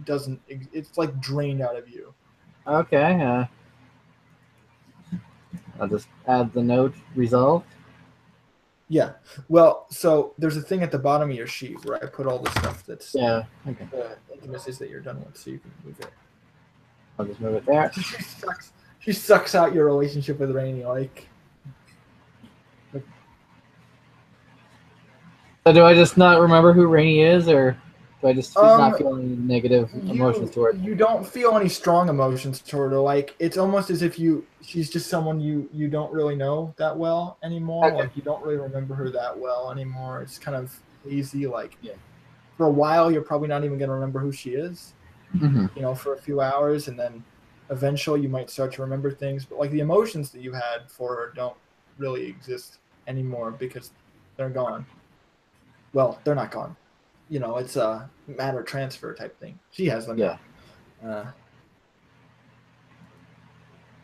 doesn't. It's like drained out of you. Okay. I'll just add the note resolved. Yeah. Well, so there's a thing at the bottom of your sheet where I put all the stuff that's Okay. the intimacies that you're done with, so you can move it. I'll just move it there. She sucks out your relationship with Rainy, like. So do I just not remember who Rainy is, or do I just not feel any negative emotions toward her? You don't feel any strong emotions toward her. Like it's almost as if she's just someone you don't really know that well anymore. Okay. Like you don't really remember her that well anymore. It's kind of hazy. Like for a while, you're probably not even gonna remember who she is. Mm-hmm. You know, for a few hours, and then eventually you might start to remember things. But like the emotions that you had for her don't really exist anymore because they're gone. Well, they're not gone. You know, it's a matter transfer type thing. She has them. Yeah.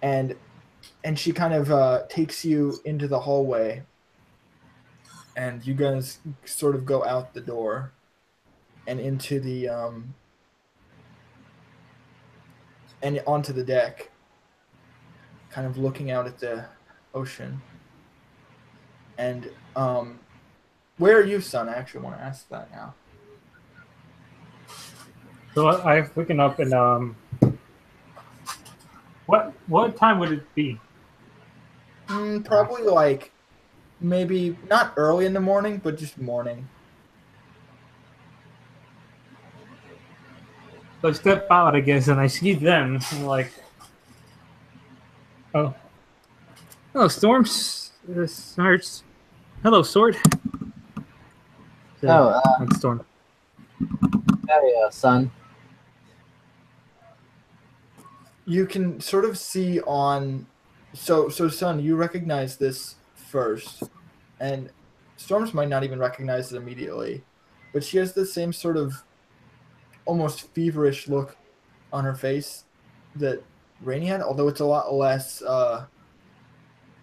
And she kind of takes you into the hallway, and you guys sort of go out the door. and into the and onto the deck, kind of looking out at the ocean. And where are you, son? I actually want to ask that now. So I've waken up and what time would it be? Probably like maybe not early in the morning, but just morning. So I step out, I guess, and I see them. I'm like, oh, hello, Storms. Snarts. Hello, Sword. So, Oh, that's Storm. hey, son. You can sort of see on so son, you recognize this first, and Storms might not even recognize it immediately, but she has the same sort of almost feverish look on her face that Rainy had, although it's a lot less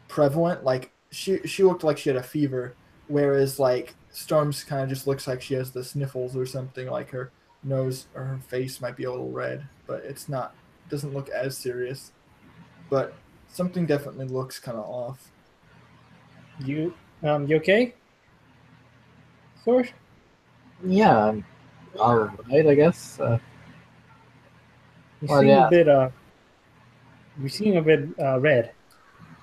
prevalent. Like she looked like she had a fever, whereas like Storms kind of just looks like she has the sniffles or something. Like her nose or her face might be a little red, but it's not. Doesn't look as serious. But something definitely looks kind of off. You okay? Sword? Yeah, I'm all right, I guess. You Well, seem yeah. a bit you seem a bit red.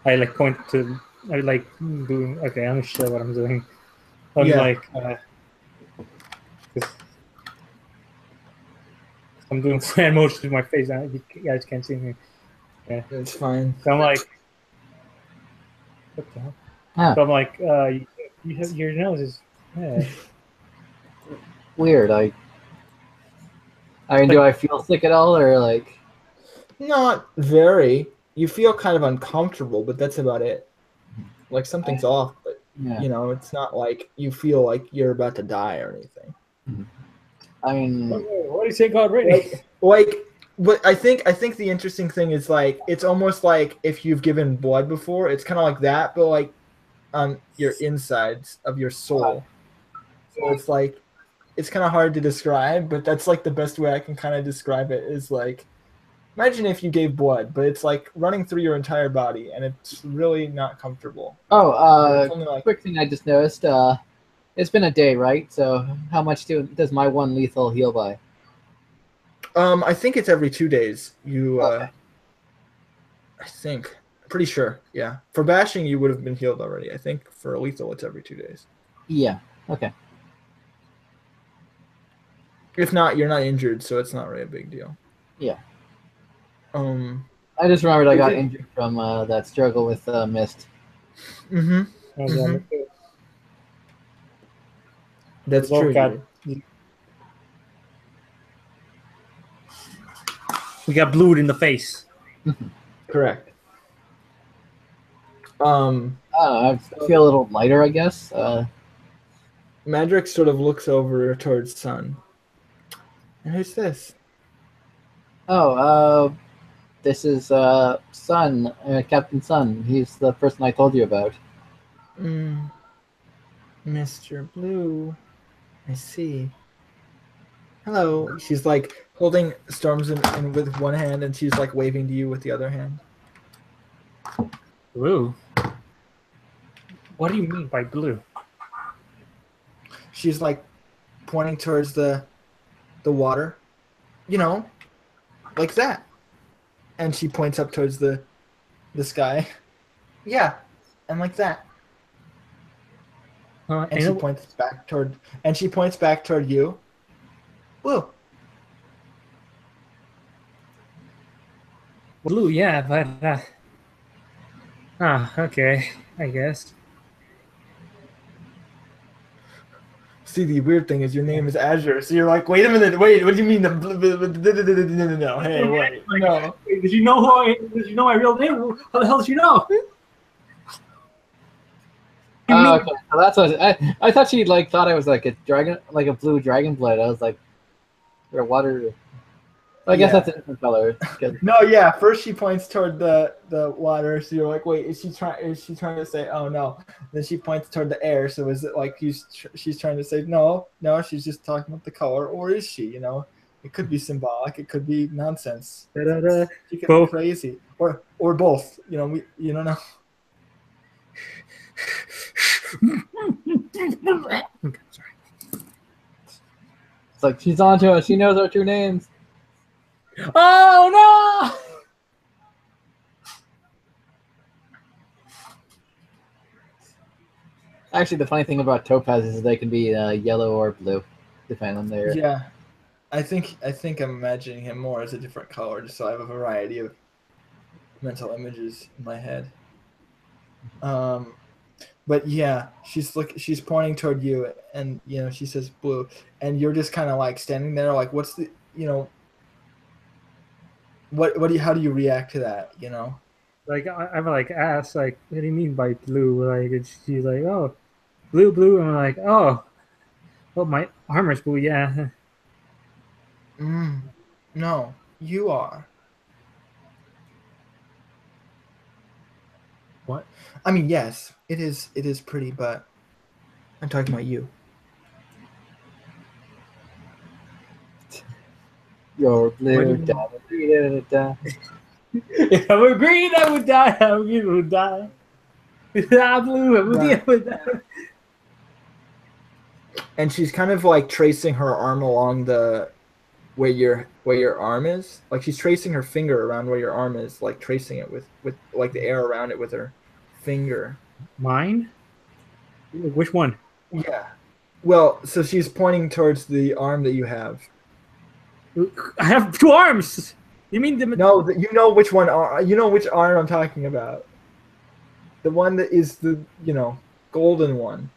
I like point to. I like doing. Okay, I'm not sure what I'm doing. I'm Yeah. like, 'cause I'm doing hand motions with my face. You guys can't see me. Yeah, It's fine. so I'm like, what the hell? Huh, So I'm like, you have, your nose is red. weird. I mean, do I feel sick at all, or like? Not very. You feel kind of uncomfortable, but that's about it. Like something's off, but Yeah. you know, it's not like you feel like you're about to die or anything. I mean, What do you say, God? Right? But I think the interesting thing is like it's almost like if you've given blood before, it's kind of like that, but like on your insides of your soul. So it's like it's kind of hard to describe, but that's like the best way I can kind of describe it is like imagine if you gave blood, but it's like running through your entire body and it's really not comfortable. It's only like quick thing I just noticed. It's been a day, right? So how much does my one lethal heal by? I think it's every 2 days. You Okay. I think. Pretty sure, yeah. For bashing, you would have been healed already. I think for lethal, it's every 2 days. Yeah. Okay. If not, you're not injured, so it's not really a big deal. Yeah. I just remembered I got did- injured from that struggle with mist. Mm-hmm. That's We true. got, we got blued in the face. Correct. I don't know, I feel a little lighter, I guess. Madrix sort of looks over towards Sun. And who's this? Oh, this is Sun, Captain Sun. He's the person I told you about. Mr. Blue. I see. Hello. She's like holding Storms in with one hand, and she's like waving to you with the other hand. Blue? What do you mean by blue? She's like pointing towards the water, you know, like that, and she points up towards the sky. Yeah, and like that. And she points back toward you. Blue. Blue, yeah, but okay, I guess. See, the weird thing is your name is Azure, so you're like, wait a minute, wait, what do you mean the no, hey, wait, no. Did you know did you know my real name? How the hell did you know? Okay, so that's what I thought she thought I was like a dragon, like a blue dragon blood. I was like, or water. I guess Yeah. that's a different color. 'Cause- No, yeah. First she points toward the water, so you're like, wait, is she trying to say, oh no? Then she points toward the air, so is it like she's trying to say no, she's just talking about the color, or is she? You know, it could be symbolic, it could be nonsense. Da-da-da. She could Both. be crazy, or both. You know, you don't know. Okay, sorry. It's like she's onto us. She knows our true names. Oh no! Actually, the funny thing about topazes is they can be yellow or blue, depending on their. Yeah, I think I'm imagining him more as a different color, just so I have a variety of mental images in my head. But yeah, she's pointing toward you, and you know she says blue, and you're just kind of like standing there, like what's the what do you how do you react to that? You know? Like I'm like asked like, what do you mean by blue? Like and she's like, oh, blue, and I'm like, oh, well my armor's blue, yeah. No, you are. What? I mean, yes, it is. It is pretty, but I'm talking about you. Your What do blue. you Da, da, da, da. If I were green, I would die. I would die. If I'm blue, I would die. And she's kind of like tracing her arm along the where your arm is. Like she's tracing her finger around where your arm is, like tracing it with like the air around it with her finger. Mine? Which one? Yeah. Well, so she's pointing towards the arm that you have. I have two arms. You mean the No, you know which one. You know which arm I'm talking about. The one that is the golden one.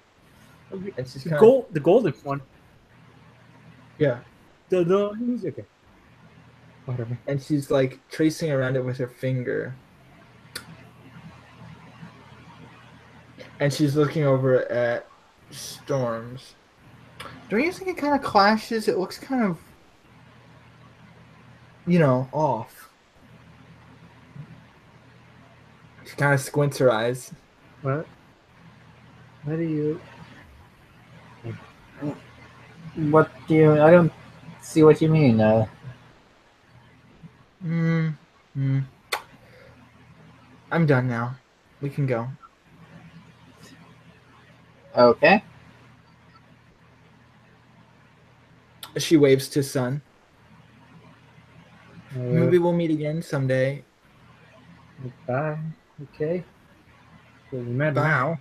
And she's kind of, the golden one? yeah. Okay. Whatever. And she's like tracing around it with her finger. And she's looking over at Storms. Don't you think it kind of clashes? It looks kind of, off. She kind of squints her eyes. What? What do you? What do you? I don't see what you mean. I'm done now. We can go. Okay. She waves to Sun. Maybe we'll meet again someday. Bye. Okay. Well, we met Bye. now.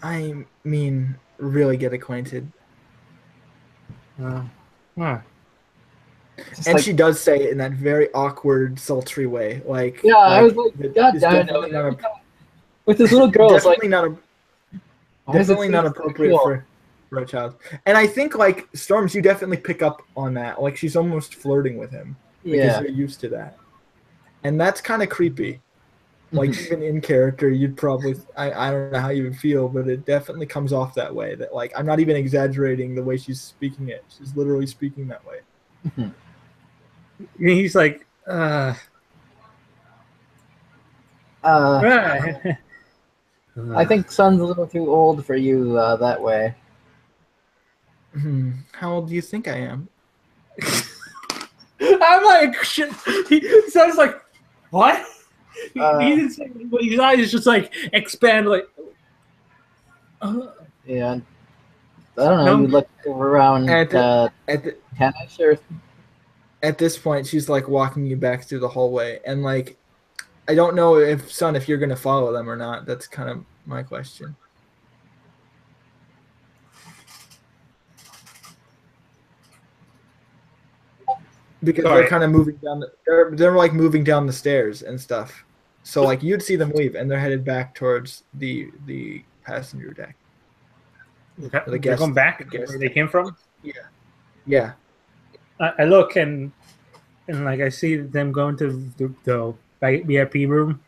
I mean, really get acquainted. Huh. And she does say it in that very awkward, sultry way. Like, yeah, I was like, it- God it's damn definitely it. not a- With this little girl, it's like, definitely why is it definitely not so appropriate sexual? for a child. And I think like Storms, you definitely pick up on that. Like she's almost flirting with him because Yeah. you're used to that, and that's kind of creepy. Like even in character, you'd probably I don't know how you would feel, but it definitely comes off that way. That like I'm not even exaggerating the way she's speaking it. She's literally speaking that way. He's like, I think Sun's a little too old for you that way. How old do you think I am? I'm like, shit. He sounds like, what? He didn't say anything, but his eyes just like expand, like. Yeah. I don't know. No. You look around At the 10ish or. at this point, she's like walking you back through the hallway, and like I don't know if Son, if you're gonna follow them or not. That's kind of my question. Because Sorry. they're kind of moving down. They're like moving down the stairs and stuff. So like you'd see them leave, and they're headed back towards the passenger deck. They're guest- going back the guest where they came from. Yeah. I look and like I see them going to the VIP room.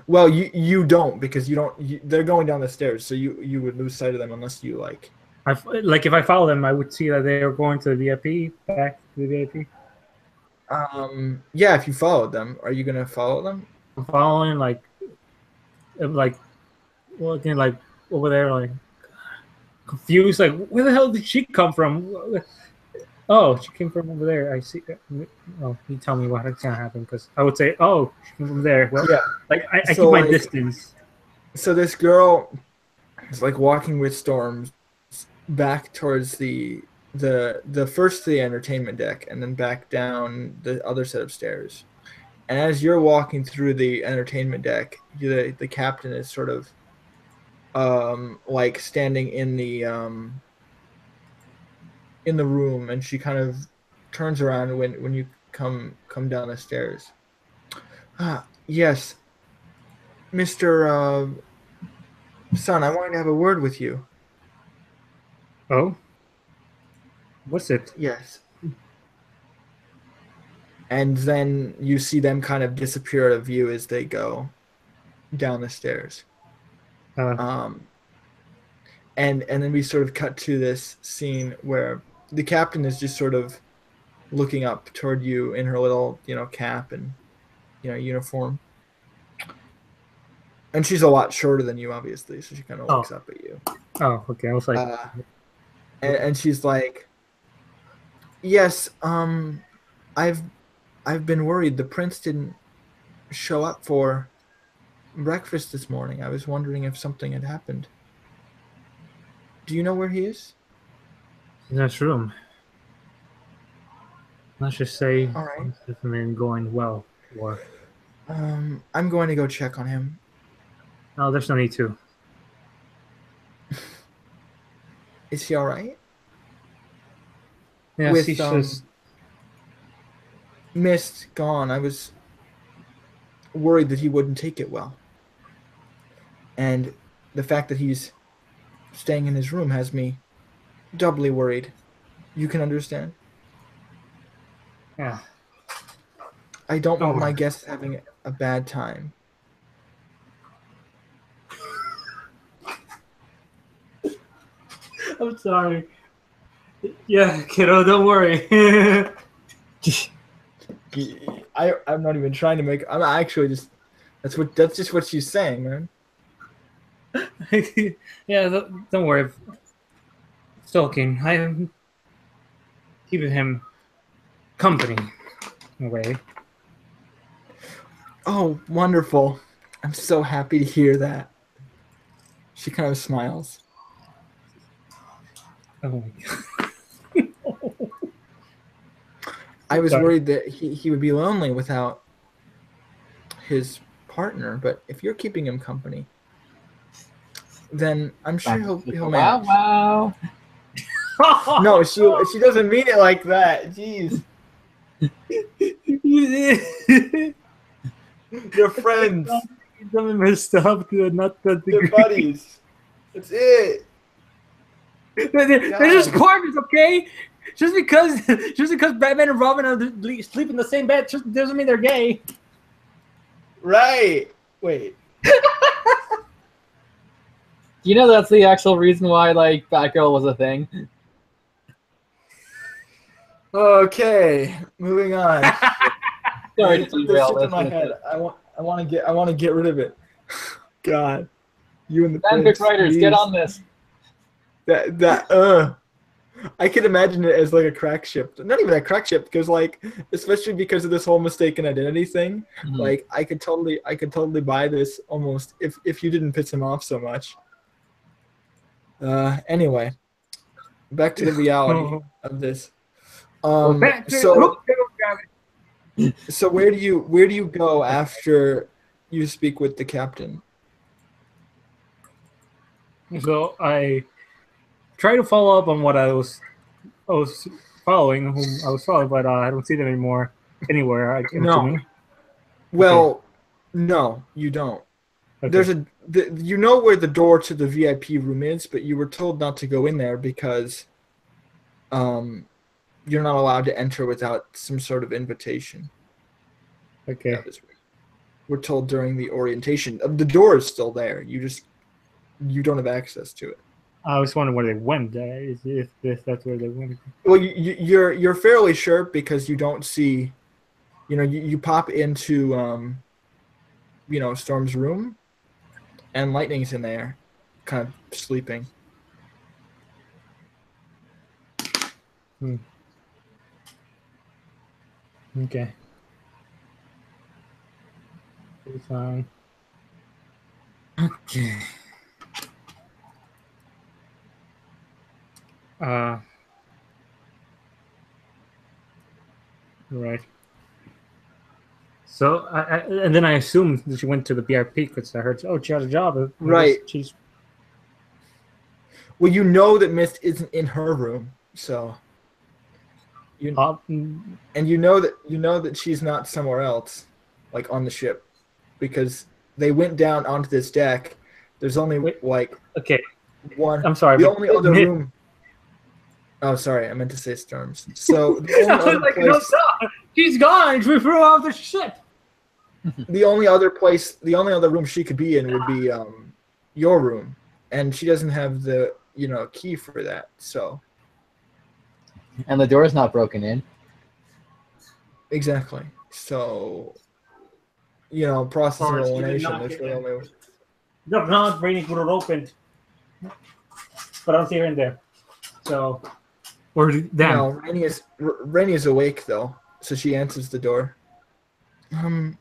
Well, you don't because you don't. They're going down the stairs, so you would lose sight of them unless you like Like if I follow them, I would see that they are going to the VIP, back to the VIP. Yeah, if you followed them, are you gonna follow them? I'm following like looking like over there, like confused, like where the hell did she come from? Oh, she came from over there. I see. Oh, you tell me what's gonna happen because I would say, oh, she came from there. Well, Yeah. like I So, keep my like- distance. So this girl is like walking with Storms back towards the first the entertainment deck and then back down the other set of stairs. And as you're walking through the entertainment deck, the captain is sort of like standing in the room, and she kind of turns around when you come down the stairs. Ah, yes, Mr. Son, I wanted to have a word with you. Oh, what's it? Yes. And then you see them kind of disappear out of view as they go down the stairs. Uh, And then we sort of cut to this scene where the captain is just sort of looking up toward you in her little, cap and, uniform. And she's a lot shorter than you, obviously, so she kind of looks up at you. Oh, okay. I was like, And she's like, "Yes, I've been worried. The prince didn't show up for breakfast this morning. I was wondering if something had happened. Do you know where he is?" in this room. Let's just say All right. it's been going well. Or I'm going to go check on him. no, there's no need to. Is he all right? Yeah, With she's just Mist gone, I was worried that he wouldn't take it well. And the fact that he's staying in his room has me doubly worried. You can understand? yeah. I don't want Oh. my guests having a bad time. I'm sorry. Yeah, kiddo, don't worry. I'm not even trying to make. I'm actually just. That's just what she's saying, man. Yeah, don't worry. Stalking. I'm keeping him company in a way. Oh, wonderful! I'm so happy to hear that. She kind of smiles. Oh my god. I was Sorry. worried that he would be lonely without his partner, but if you're keeping him company, then I'm sure he'll manage. Wow. No, she doesn't mean it like that. Jeez, they're friends. Something messed up to not that They're degree. buddies. That's it. They're just partners, okay? Just because Batman and Robin sleep in the same bed just doesn't mean they're gay. Right. Wait. You know that's the actual reason why like Batgirl was a thing. Okay. Moving on. Sorry to Put this derail shit this. in my head. I want to get rid of it. God. You and the Fanfic prince, writers, please. get on this. I could imagine it as like a crack ship. Not even a crack ship, because like, especially because of this whole mistaken identity thing. Mhm. Like, I could totally buy this almost if you didn't piss him off so much. Anyway, back to the reality of this. So where do you go after you speak with the captain? So I try to follow up on what I was following, whom I was following, but I don't see them anymore anywhere. I'm assuming. Well, no, you don't. Okay. There's you know where the door to the VIP room is, but you were told not to go in there because you're not allowed to enter without some sort of invitation. Okay. We're told during the orientation. The door is still there. You don't have access to it. I was wondering where they went. If that's where they went. Well, you're fairly sure because you don't see, you pop into Storm's room, and Lightning's in there, kind of sleeping. Okay. It's fine. Okay. Right. So and then I assumed that she went to the BRP because I heard, she has a job. Right. She's. Well, you know that Mist isn't in her room, so. And you know that she's not somewhere else, like on the ship, because they went down onto this deck. There's only okay. One. I'm sorry. The only other room. Oh, sorry. I meant to say Storms. So the only other place, no, stop. She's gone. We threw off the ship. The only other room she could be in would be your room, and she doesn't have the key for that. So. And the door's not broken in. Exactly. So. Process of elimination. That's the only way. No, not Rainy would have opened, but I don't see her in there. So. Or damn. No, Rainy is awake though, so she answers the door. No.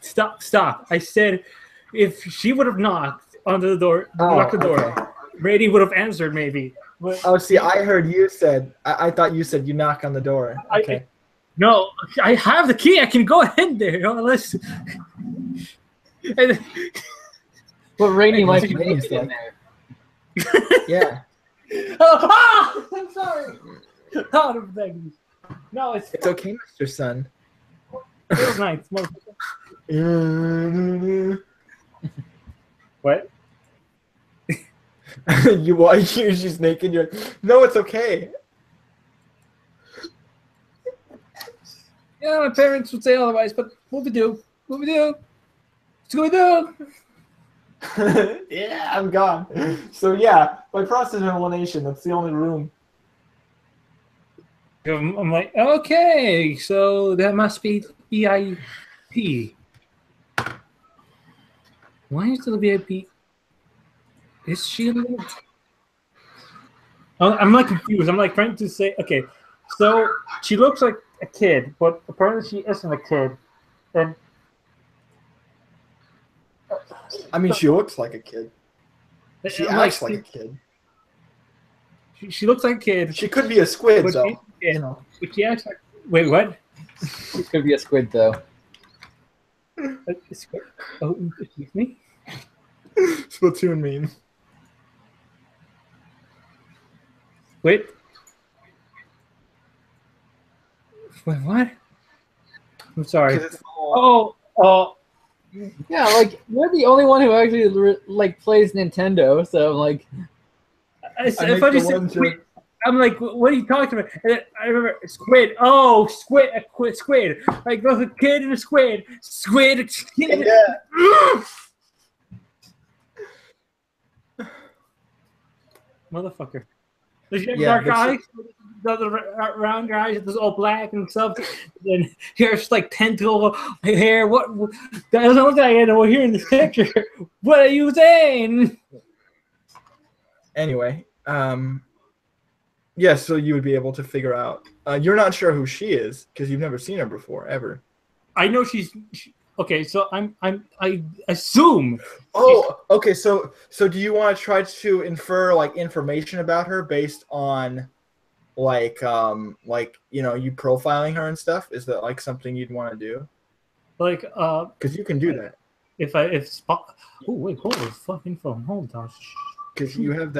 Stop. I said if she would have knocked onto the door, Okay. Rainy would have answered maybe. But, see, I heard you said. I thought you said you knock on the door. Okay. No, I have the key. I can go in there unless. But Rainy might be in there. Yeah. I'm sorry. No, it's okay, Mr. Sun. It's nice. What? She's naked. No, it's okay. Yeah, my parents would say otherwise, but what we do? What's going on? Yeah, I'm gone. So yeah, by process of elimination, that's the only room. I'm like, okay, so that must be VIP. Why is it the VIP? Is she in there? I'm like confused. I'm like trying to say, okay, so she looks like a kid, but apparently she isn't a kid. And I mean, she looks like a kid. She acts like a kid. She looks like a kid. She could be a squid, though. But she acts like. Wait, what? She could be a squid, though. A squid? Oh, excuse me? Splatoon meme. Wait, what? I'm sorry. Yeah, like you're the only one who actually plays Nintendo, so like. I'm like, what are you talking about? And I remember squid. Oh, squid. Like there's a kid and a squid. Squid. Yeah. Motherfucker. Does she have dark eyes? The round eyes, it's all black and stuff. And here's like tentacle hair. What? That doesn't look like animal here in this picture. What are you saying? Anyway, yeah, so you would be able to figure out. You're not sure who she is because you've never seen her before, ever. I know okay. So I assume. Oh, okay. So do you want to try to infer like information about her based on, like you profiling her and stuff? Is that like something you'd want to do? Like because you can do that. Oh wait, hold the fucking phone. Hold on. Because you have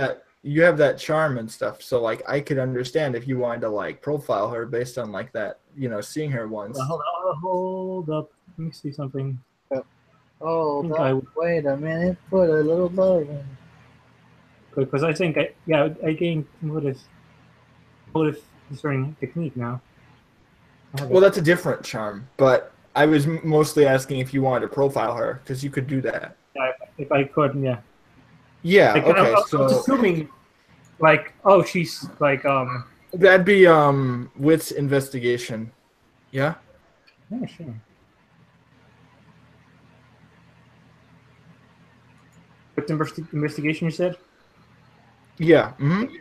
that charm and stuff, so like I could understand if you wanted to like profile her based on like that, seeing her once. Hold up. Let me see something. Wait a minute. Put a little love in. Because I think I gained motive discerning technique now. Well, that's a different charm, but I was mostly asking if you wanted to profile her, because you could do that. Yeah, if I could, yeah. Yeah, Like, okay, I was so assuming, like, oh, she's like, that'd be Wits investigation. Yeah? yeah, sure. With investigation, you said? Yeah. Mm-hmm.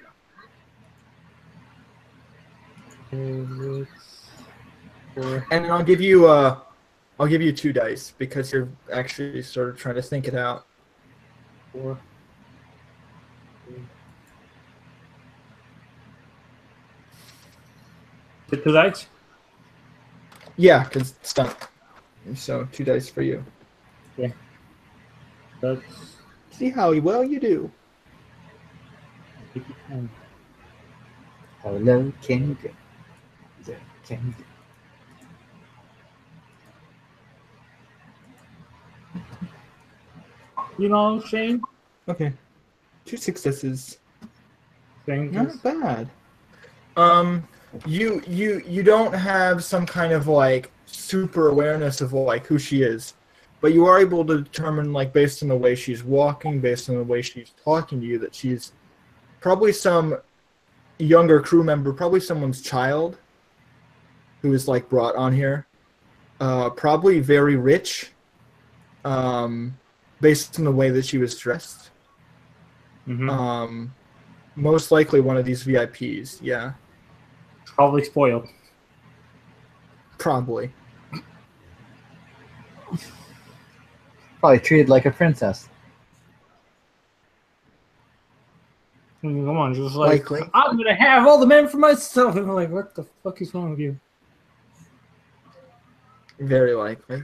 And I'll give you 2 dice because you're actually sort of trying to think it out. 4. The 2 dice? Yeah, because stunt. So 2 dice for you. Yeah. That's See how well you do. How low can you go? Low can you go? You know, Shane? Okay. 2 successes. Shane Not just, bad. You don't have some kind of like super awareness of like who she is, but you are able to determine like based on the way she's walking, based on the way she's talking to you, that she's probably some younger crew member, probably someone's child who is like brought on here. Probably very rich, based on the way that she was dressed. mm-hmm. Most likely one of these VIPs, yeah. Probably spoiled. Probably. Probably treated like a princess. Come on, just like, Likely. I'm gonna have all the men for myself. And I'm like, what the fuck is wrong with you? Very likely.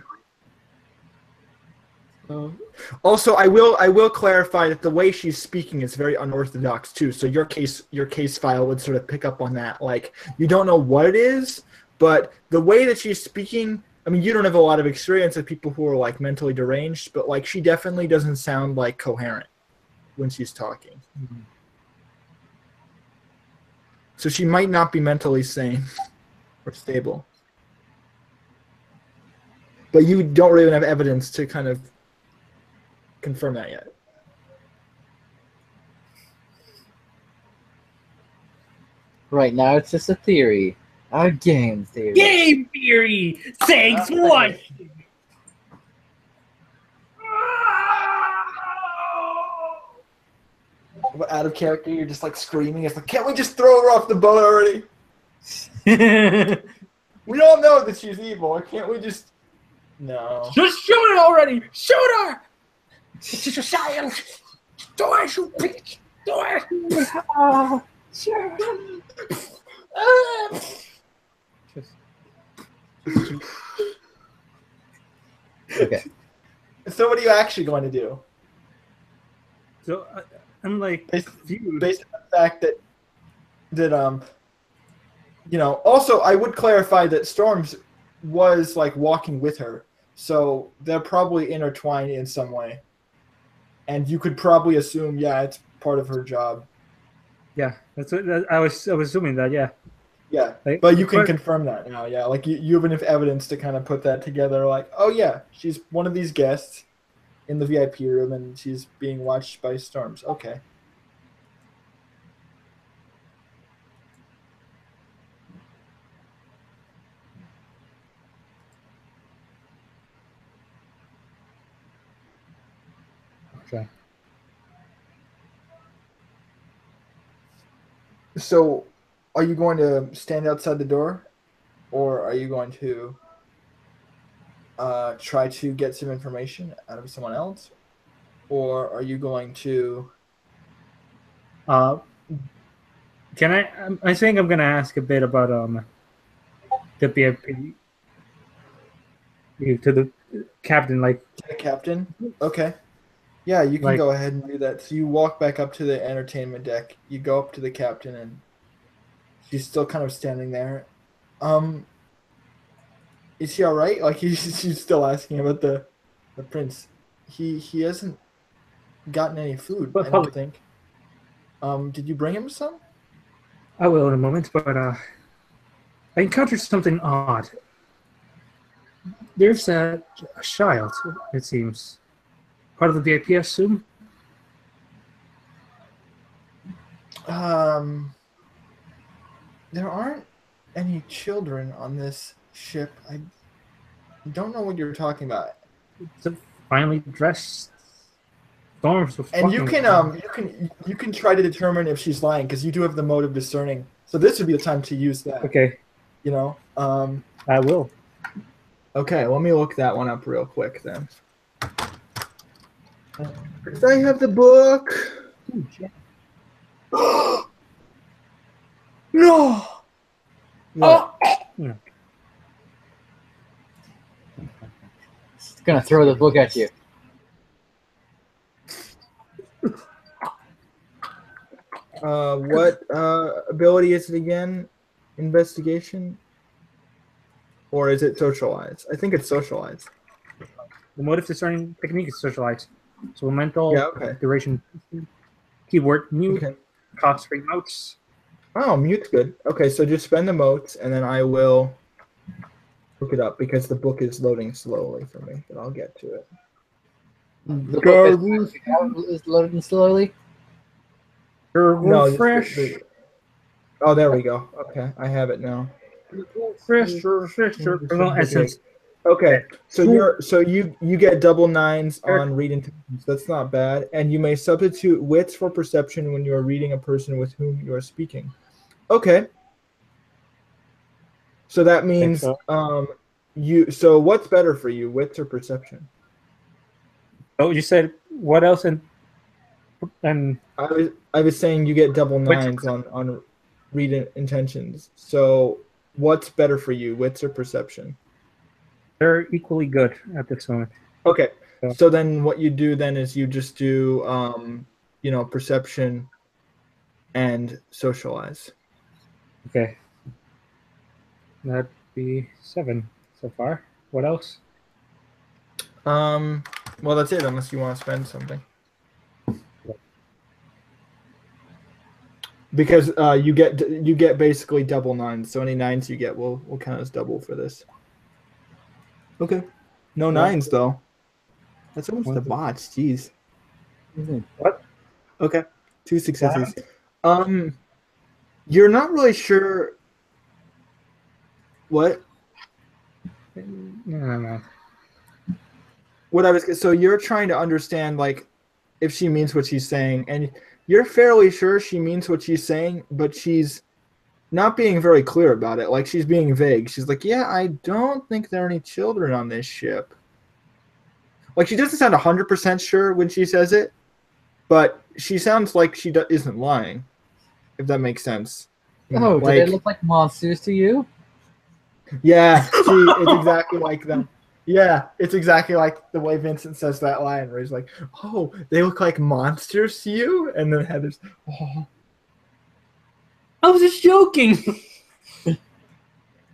So, Also, I will clarify that the way she's speaking is very unorthodox too. So your case file would sort of pick up on that. Like you don't know what it is, but the way that she's speaking, I mean, you don't have a lot of experience with people who are like mentally deranged, but like she definitely doesn't sound like coherent when she's talking. mm-hmm. So she might not be mentally sane or stable. But you don't really have evidence to kind of confirm that yet. Right now, it's just a theory. A game theory. Game theory! Thanks for watching! Out of character, you're just like screaming. It's like, can't we just throw her off the boat already? We all know that she's evil. Can't we just? No. Just shoot it already! Shoot her! It's just a child! Do it, you bitch! Do it! Oh, sure. Okay. So what are you actually going to do? So I'm like, Based confused. on the fact that you know. Also, I would clarify that Storms was like walking with her, so they're probably intertwined in some way. And you could probably assume, yeah, it's part of her job. Yeah, that's what I was assuming that. Yeah. Yeah, Like, but you can confirm that now. Yeah, like you have enough evidence to kind of put that together. Like, oh yeah, she's one of these guests in the VIP room, and she's being watched by Storms. Okay. Okay. So, are you going to stand outside the door, or are you going to try to get some information out of someone else, or are you going to? Can I think I'm gonna ask a bit about the VIP to the captain, like The captain? Okay. Yeah, you can Like- go ahead and do that. So you walk back up to the entertainment deck. You go up to the captain, and she's still kind of standing there. Is he all right? Like she's still asking about the prince. He hasn't gotten any food. I don't think. Did you bring him some? I will in a moment, but I encountered something odd. There's a child, it seems. Part of the VIP, I assume? There aren't any children on this ship. I don't know what you're talking about. It's a finely dressed storms with And fucking you can try to determine if she's lying because you do have the mode of discerning. So this would be the time to use that. Okay, You know. I will. Okay, let me look that one up real quick then. Did I have the book? Ooh, shit. No. Oh! Yeah. It's gonna throw the book at you. What ability is it again? Investigation? Or is it socialize? I think it's socialize. The motive discerning technique is socialize. So mental Yeah, okay. duration. Keyword mute. Okay. Cost 3 motes. Oh, mute's good. Okay, so just spend the motes, and then I will look it up because the book is loading slowly for me, but I'll get to it. The book is loading slowly. No, Refresh. Oh, there we go. Okay, I have it now. Essence. Okay, so you get double nines on read intelligence. That's not bad, and you may substitute wits for perception when you are reading a person with whom you are speaking. Okay. So that means you. So what's better for you, wits or perception? Oh, you said what else? And I was saying you get double nines on read intentions. So what's better for you, wits or perception? they're equally good at this moment. Okay. So then what you do then is you just do perception and socialize. Okay. That'd be 7 so far. What else? Well, that's it unless you want to spend something. Because you get basically double nines. So any nines you get will count as double for this. Okay. No nines though. That's almost a botch. Jeez. What? Okay. 2 successes. You're not really sure. What? No. So you're trying to understand like if she means what she's saying, and you're fairly sure she means what she's saying, but she's not being very clear about it. Like she's being vague. She's like, "Yeah, I don't think there are any children on this ship." Like she doesn't sound 100% sure when she says it, but she sounds like she isn't lying. If that makes sense. Oh, do they look like monsters to you? Yeah, it's exactly like them. Yeah, it's exactly like the way Vincent says that line where he's like, "Oh, they look like monsters to you?" And then Heather's, "Oh, I was just joking.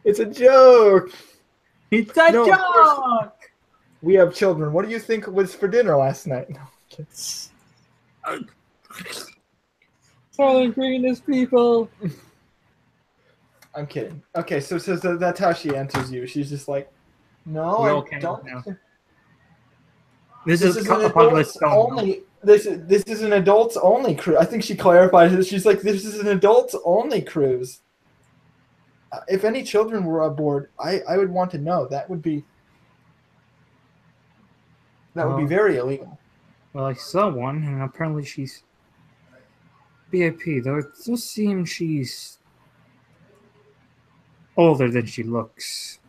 it's a joke. It's a No, of course. joke. We have children. What do you think was for dinner last night?" No, Solid greenness, people. I'm kidding. Okay, so that's how she answers you. She's just like, "No, I don't." Now. This is an adults only. This is an adults only cruise. I think she clarifies it. She's like, "This is an adults only cruise. If any children were aboard, I would want to know. That would be very illegal." Well, I saw one, and apparently she's VIP, though it does seem she's older than she looks.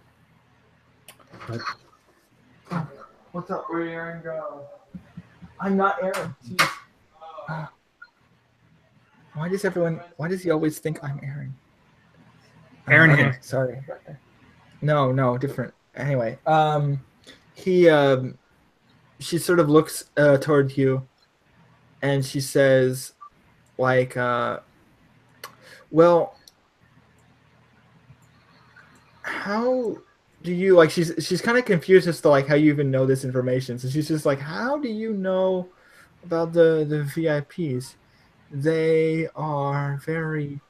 But What's up? Where Aaron go? I'm not Aaron. Jeez. Why does he always think I'm Aaron? Aaron okay, here. Sorry. No, different. Anyway, she sort of looks toward you, and she says, like, well, how do you like? She's kind of confused as to like how you even know this information. So she's just like, how do you know about the VIPs? They are very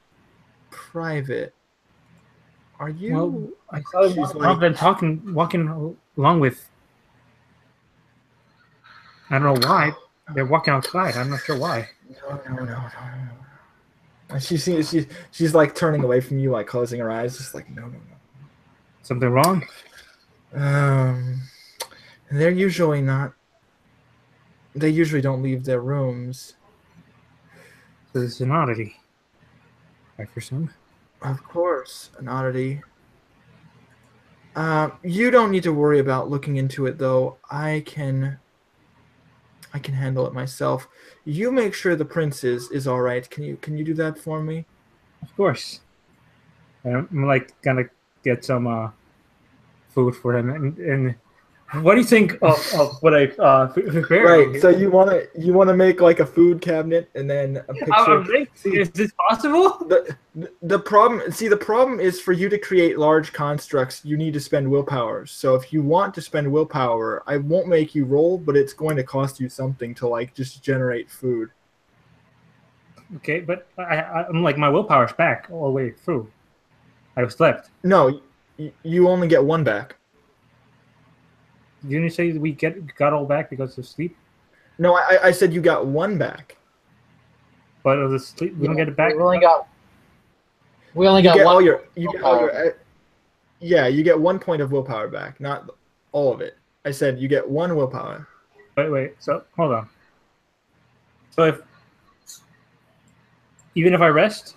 private. Are you? Well, I saw She's one of them walking along with. I don't know why they're walking outside. I'm not sure why. No. And she's like turning away from you, like closing her eyes, just like no. Something wrong? They're usually not. They usually don't leave their rooms. So this is an oddity. I presume. Of course, an oddity. You don't need to worry about looking into it, though. I can handle it myself. You make sure the prince is all right. Can you do that for me? Of course. I'm like gonna get some food for him. And what do you think of what I prepared? Right. So you wanna make like a food cabinet and then a picture. I'm thinking, is this possible? The problem is for you to create large constructs, you need to spend willpower. So if you want to spend willpower, I won't make you roll, but it's going to cost you something to like just generate food. Okay, but I'm like my willpower's back all the way through. I slept. No, you only get one back. Didn't you say we got all back because of sleep? No, I said you got one back. But of the sleep, we don't get it back. We only got You get one. all your yeah, you get 1 point of willpower back, not all of it. I said you get one willpower. Wait. So hold on. So even if I rest,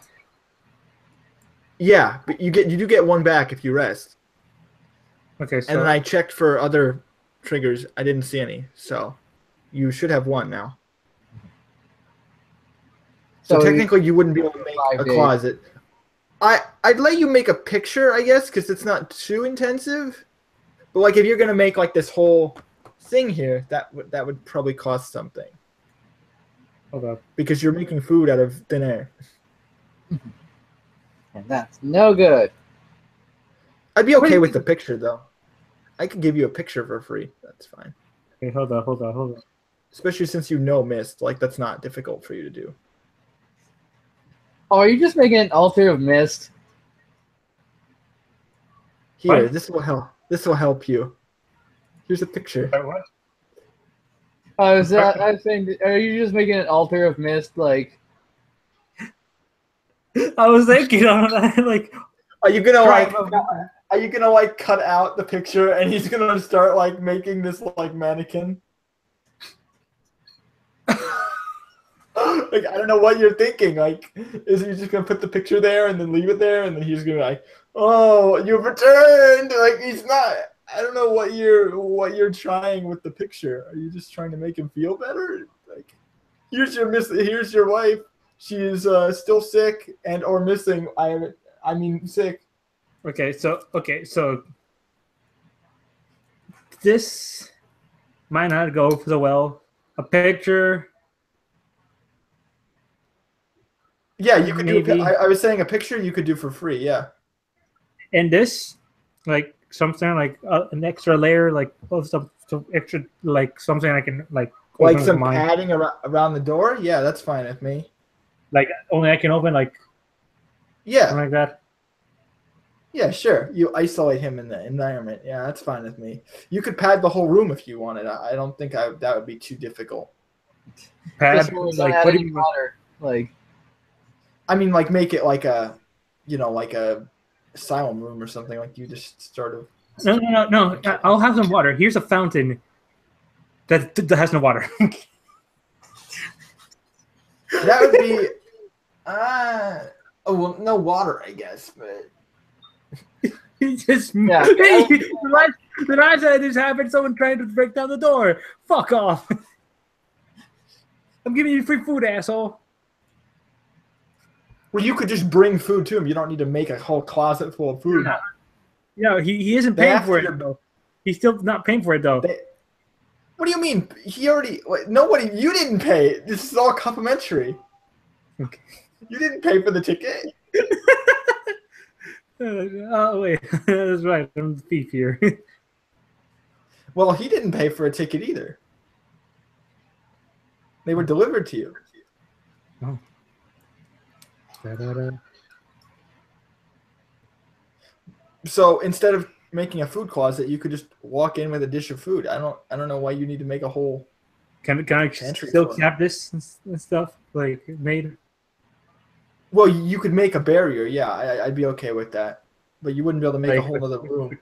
Yeah, but you do get one back if you rest. okay. So And then I checked for other triggers. I didn't see any, so you should have one now. So technically, you wouldn't be able to make a closet. I'd let you make a picture, I guess, because it's not too intensive. But like, if you're gonna make like this whole thing here, that would probably cost something. hold up. Because you're making food out of thin air. And that's no good. I'd be okay with the picture though. I could give you a picture for free. That's fine. Okay, hold on. Especially since you know Mist, like that's not difficult for you to do. Oh, are you just making an altar of mist? Here, What? this will help. This will help you. Here's a picture. What? I was saying, are you just making an altar of mist? Like, I was thinking, I'm like, Are you gonna Try- like? Are you gonna like cut out the picture and he's gonna start like making this like mannequin? Like I don't know what you're thinking. Like, is he just gonna put the picture there and then leave it there and then he's gonna be like, "Oh, you've returned." Like he's not. I don't know what you're trying with the picture. Are you just trying to make him feel better? Like, here's your wife. She is still sick and or missing. I mean sick. okay, so this might not go so well. A picture. Yeah, you could do. Maybe. I was saying a picture you could do for free. Yeah. And this, like something like an extra layer, like some extra, like something I can like open Some mine. padding around the door? Yeah, that's fine with me. Like only I can open like Yeah. something like that. Yeah, sure. You isolate him in the environment. Yeah, that's fine with me. You could pad the whole room if you wanted. I don't think that would be too difficult. Pad, just when we don't like add what do any you water. Like, I mean, like make it like a, like a asylum room or something. Like you just sort of. No. I'll have some water. Here's a fountain that has no water. That would be. Oh well, no water, I guess, but. He just Yeah. the last time this happened, someone tried to break down the door. Fuck off! I'm giving you free food, asshole. Well, you could just bring food to him. You don't need to make a whole closet full of food. No, he isn't paying for it though. He's still not paying for it though. What do you mean? He already. Nobody. You didn't pay. This is all complimentary. Okay. You didn't pay for the ticket. Oh wait, that's right. I'm the thief here. Well, he didn't pay for a ticket either. They were delivered to you. Oh. Da-da-da. So instead of making a food closet, you could just walk in with a dish of food. I don't know why you need to make a whole Can I pantry still for it. have this and stuff like made? Well, you could make a barrier. Yeah, I'd be okay with that. But you wouldn't be able to make a Like, whole other room.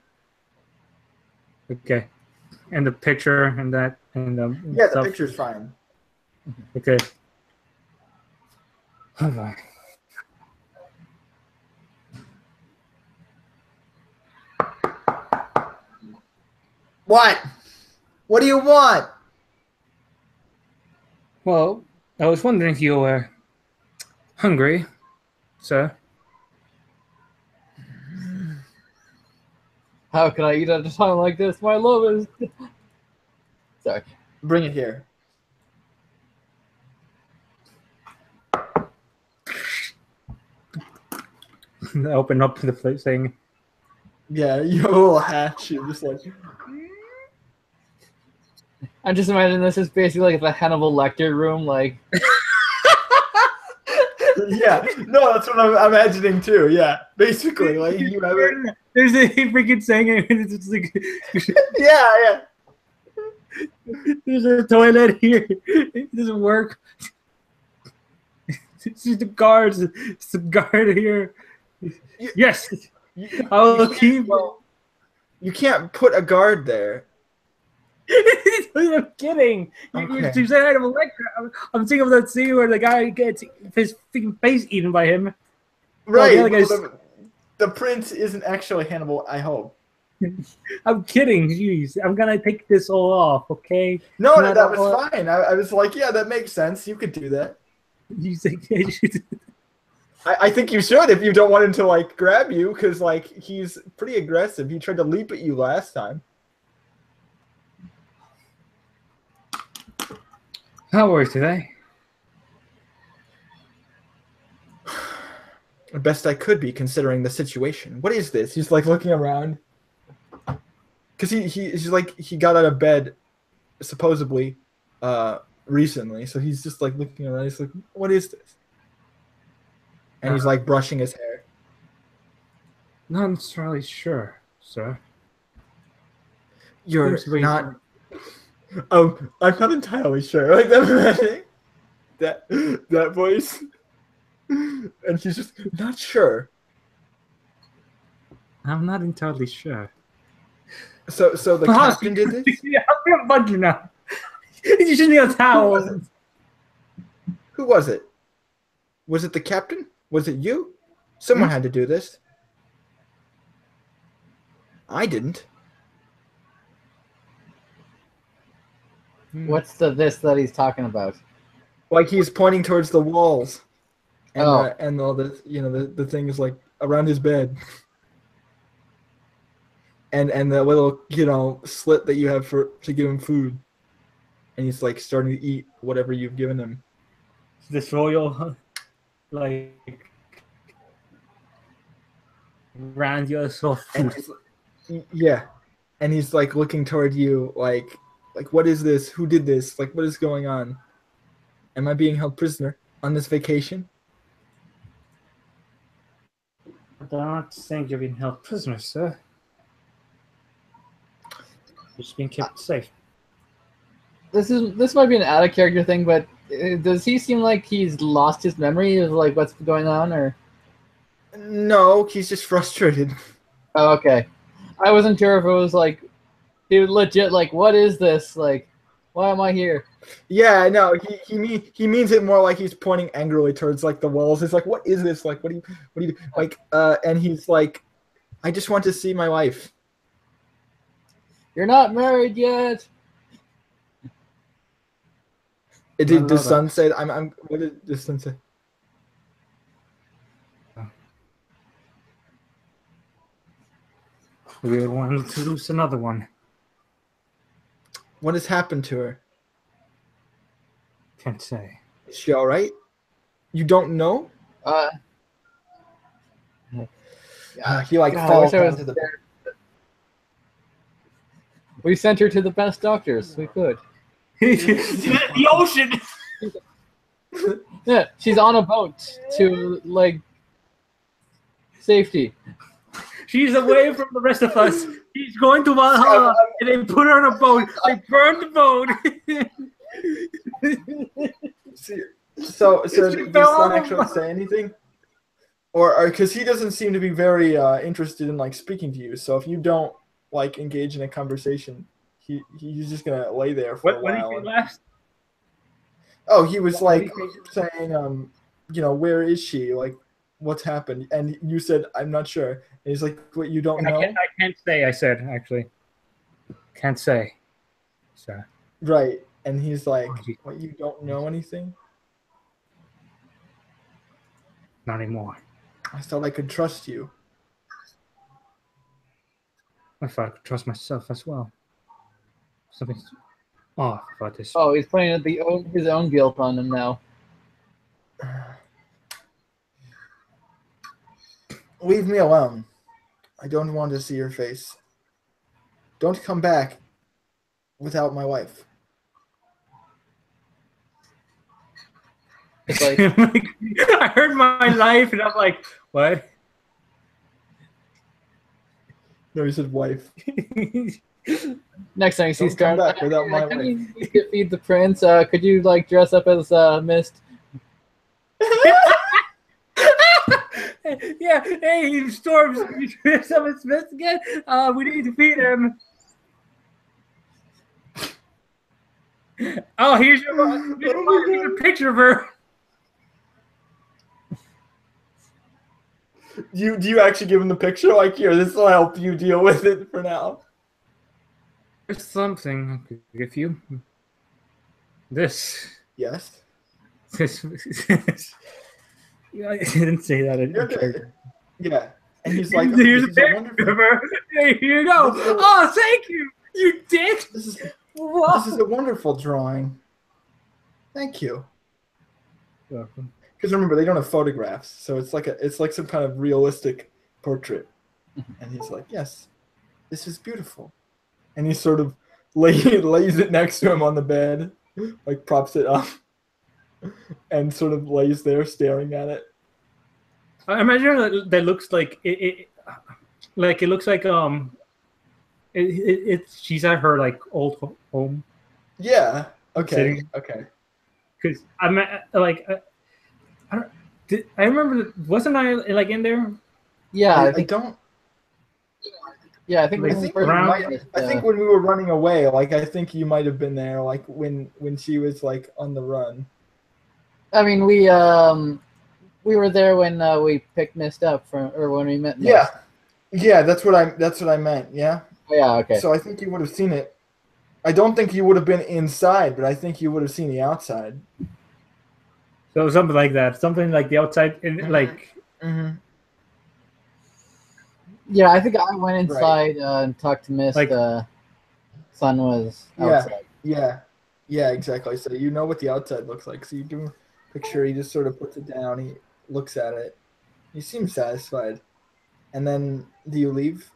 Okay, and the picture and that and Yeah, the stuff. picture's fine. Okay. Hold on. What? What do you want? Well, I was wondering if you were hungry, sir. How can I eat at a time like this? My love is. Sorry. Bring it here. I open up the plate saying, Yeah, you have a little hatch. You're just like. I'm just imagining this is basically like the Hannibal Lecter room, like. Yeah, no, that's what I'm imagining too. Yeah, basically, like you have it. there's a freaking saying, and it's just like, Yeah. there's a toilet here. It doesn't work. It's just the guards. It's the guard here. Yes, I will keep. Well, you can't put a guard there. I'm kidding. Okay. You said Hannibal Lecter. I'm thinking of that scene where the guy gets his freaking face eaten by him. Right. the other guy's- The prince isn't actually Hannibal, I hope. I'm kidding. Jeez, I'm gonna take this all off. Okay. No, Not that was all- fine. I was like, yeah, that makes sense. You could do that. You think I should? I think you should if you don't want him to like grab you, because like he's pretty aggressive. He tried to leap at you last time. How are you today? The best I could be considering the situation. What is this? He's like looking around. Because he's like he got out of bed supposedly recently. So he's just like looking around. He's like, what is this? And he's like brushing his hair. Not entirely sure, sir. You're Seems to be- not. I'm not entirely sure. Like that voice, and she's just not sure. I'm not entirely sure. So the captain did this. I'm bunch now. You should need a towel. Who was it? Was it the captain? Was it you? Someone had to do this. I didn't. What's the this that he's talking about? Like he's pointing towards the walls, and Oh. and all this, the thing is like around his bed, and the little slit that you have to give him food, and he's like starting to eat whatever you've given him. This royal, like, grandiose of And food. yeah, and he's like looking toward you, like what is this? Who did this? Like what is going on? Am I being held prisoner on this vacation? I don't think you're being held prisoner, sir. You're just being kept safe. This might be an out of character thing, but does he seem like he's lost his memory of like what's going on, or? No, he's just frustrated. Oh, okay. I wasn't sure if it was like he was legit like, what is this? Like, why am I here? Yeah, no, he means it more like he's pointing angrily towards like the walls. He's like, what is this? Like, what do you like? And he's like, I just want to see my wife. You're not married yet. Did the son say? I'm. What did the son say? We want to lose another one. What has happened to her? Can't say. Is she all right? You don't know? He like God, I falls wish I down was to the. there. We sent her to the best doctors we could. The ocean. Yeah, she's on a boat to like safety. She's away from the rest of us. She's going to Valhalla, and they put her on a boat. They burned the boat. So does Son actually say anything? Or because he doesn't seem to be very interested in like speaking to you. So if you don't like engage in a conversation, he's just gonna lay there for a while. What did he say last? Oh, he was like saying, where is she? Like, what's happened? And you said, I'm not sure. And he's like, what, you don't know? I can't say. I said actually, can't say. So. Right, and he's like, what? You don't know anything? Not anymore. I thought I could trust you. I thought I could trust myself as well. Something's off about this. Oh, he's putting his own guilt on him now. Leave me alone. I don't want to see your face. Don't come back without my wife. It's like, I heard my life, and I'm like, what? No, he said wife. next time you see Don't come Scarlet, back without my wife. you could feed the prince. Could you like dress up as Mist? Yeah, hey, Storms, you dress up as Smith again? We need to feed him. Oh, here's a picture of her. Do you actually give him the picture? Like, here, this will help you deal with it for now. There's something I could give you. This. Yes. This. I didn't say that. Yeah. And he's like, here's a this is picture wonderful. of her. Hey, here you go. Oh, thank you. You did. This is a wonderful drawing. Thank you. Welcome. Because remember, they don't have photographs, so it's like some kind of realistic portrait. And he's like, yes, this is beautiful. And he sort of lays it next to him on the bed, like props it up, and sort of lays there staring at it. I imagine that looks like it looks like she's at her like old home. Yeah. Okay. Sitting. Okay. Because I'm like. I remember, wasn't I like in there? Yeah, I don't. Yeah, I think Like, when we I think when we were running away, like I think you might have been there, like when she was like on the run. I mean, we were there when we picked Mist up or when we met Mist. Yeah, that's what I meant. Yeah. Oh, yeah. Okay. So I think you would have seen it. I don't think you would have been inside, but I think you would have seen the outside. So something like that, something like the outside, like. Mm-hmm. Yeah, I think I went inside and talked to Mist. Like, Sun was outside. Yeah, exactly. So you know what the outside looks like. So you give him a picture. He just sort of puts it down. He looks at it. He seems satisfied. And then, do you leave?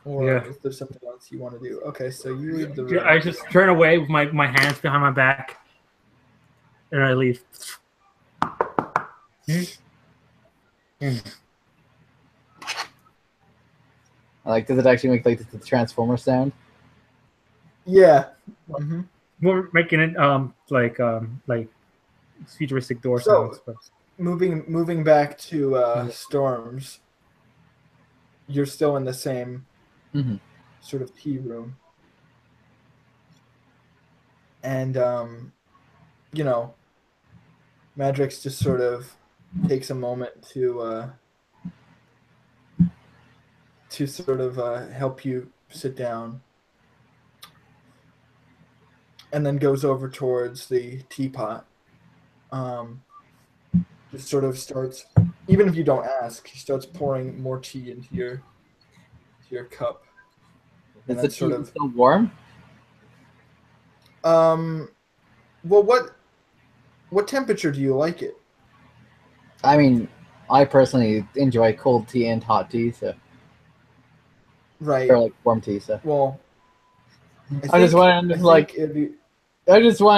Or is there something else you want to do? Okay, so you leave the room. I just turn away with my hands behind my back, and I leave. Like, does it actually make like the Transformer sound? Yeah. Mm-hmm. We're making it like futuristic door sounds. But Moving back to Storms, you're still in the same sort of tea room, and Madrix just sort of takes a moment to sort of help you sit down, and then goes over towards the teapot. Just sort of starts, even if you don't ask, he starts pouring more tea into your cup. Is the tea still warm? Well, what temperature do you like it? I mean, I personally enjoy cold tea and hot tea, so. Right. Or like warm tea, so. Well, I just want to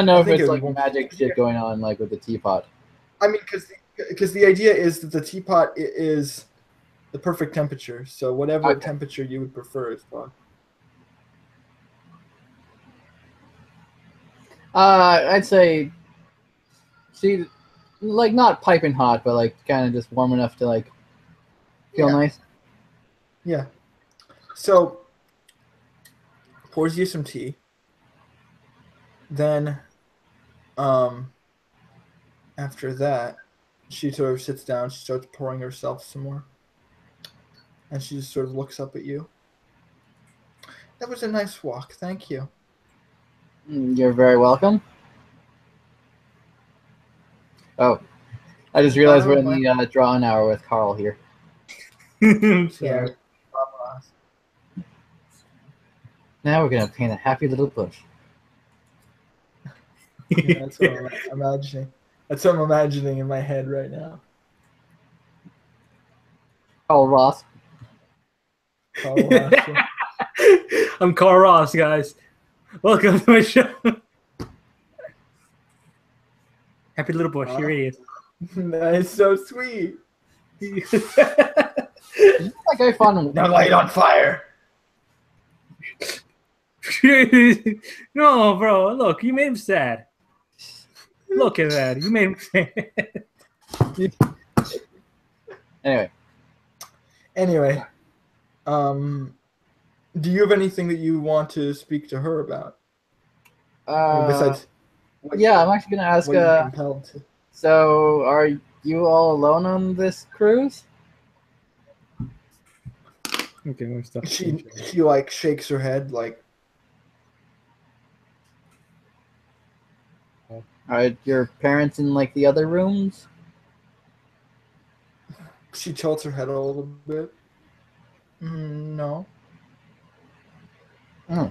know if it's like be magic shit going on, like with the teapot. I mean, because the idea is that the teapot is the perfect temperature. So whatever Okay. temperature you would prefer is fine. I'd say, see, like not piping hot, but like kind of just warm enough to like feel Yeah. nice. Yeah. So pours you some tea. Then, after that, she sort of sits down. She starts pouring herself some more, and she just sort of looks up at you. That was a nice walk. Thank you. You're very welcome. Oh, I just realized we're in Oh, the drawing hour with Carl here. I'm yeah. sorry. Now we're gonna paint a happy little bush. Yeah, that's what I'm imagining. That's what I'm imagining in my head right now. Carl Ross. Carl Ross. Yeah. I'm Carl Ross, guys. Welcome to my show. Happy little bush, here he is. That is so sweet. Like I found Now light on fire. No, bro, look, you made him sad. Look at that. You made him sad. Anyway, do you have anything that you want to speak to her about? I mean, besides yeah, I'm actually gonna ask. what you're compelled to. So, are you all alone on this cruise? Okay, more stuff. She like shakes her head like, Are your parents in like the other rooms? she tilts her head a little bit. No. Oh.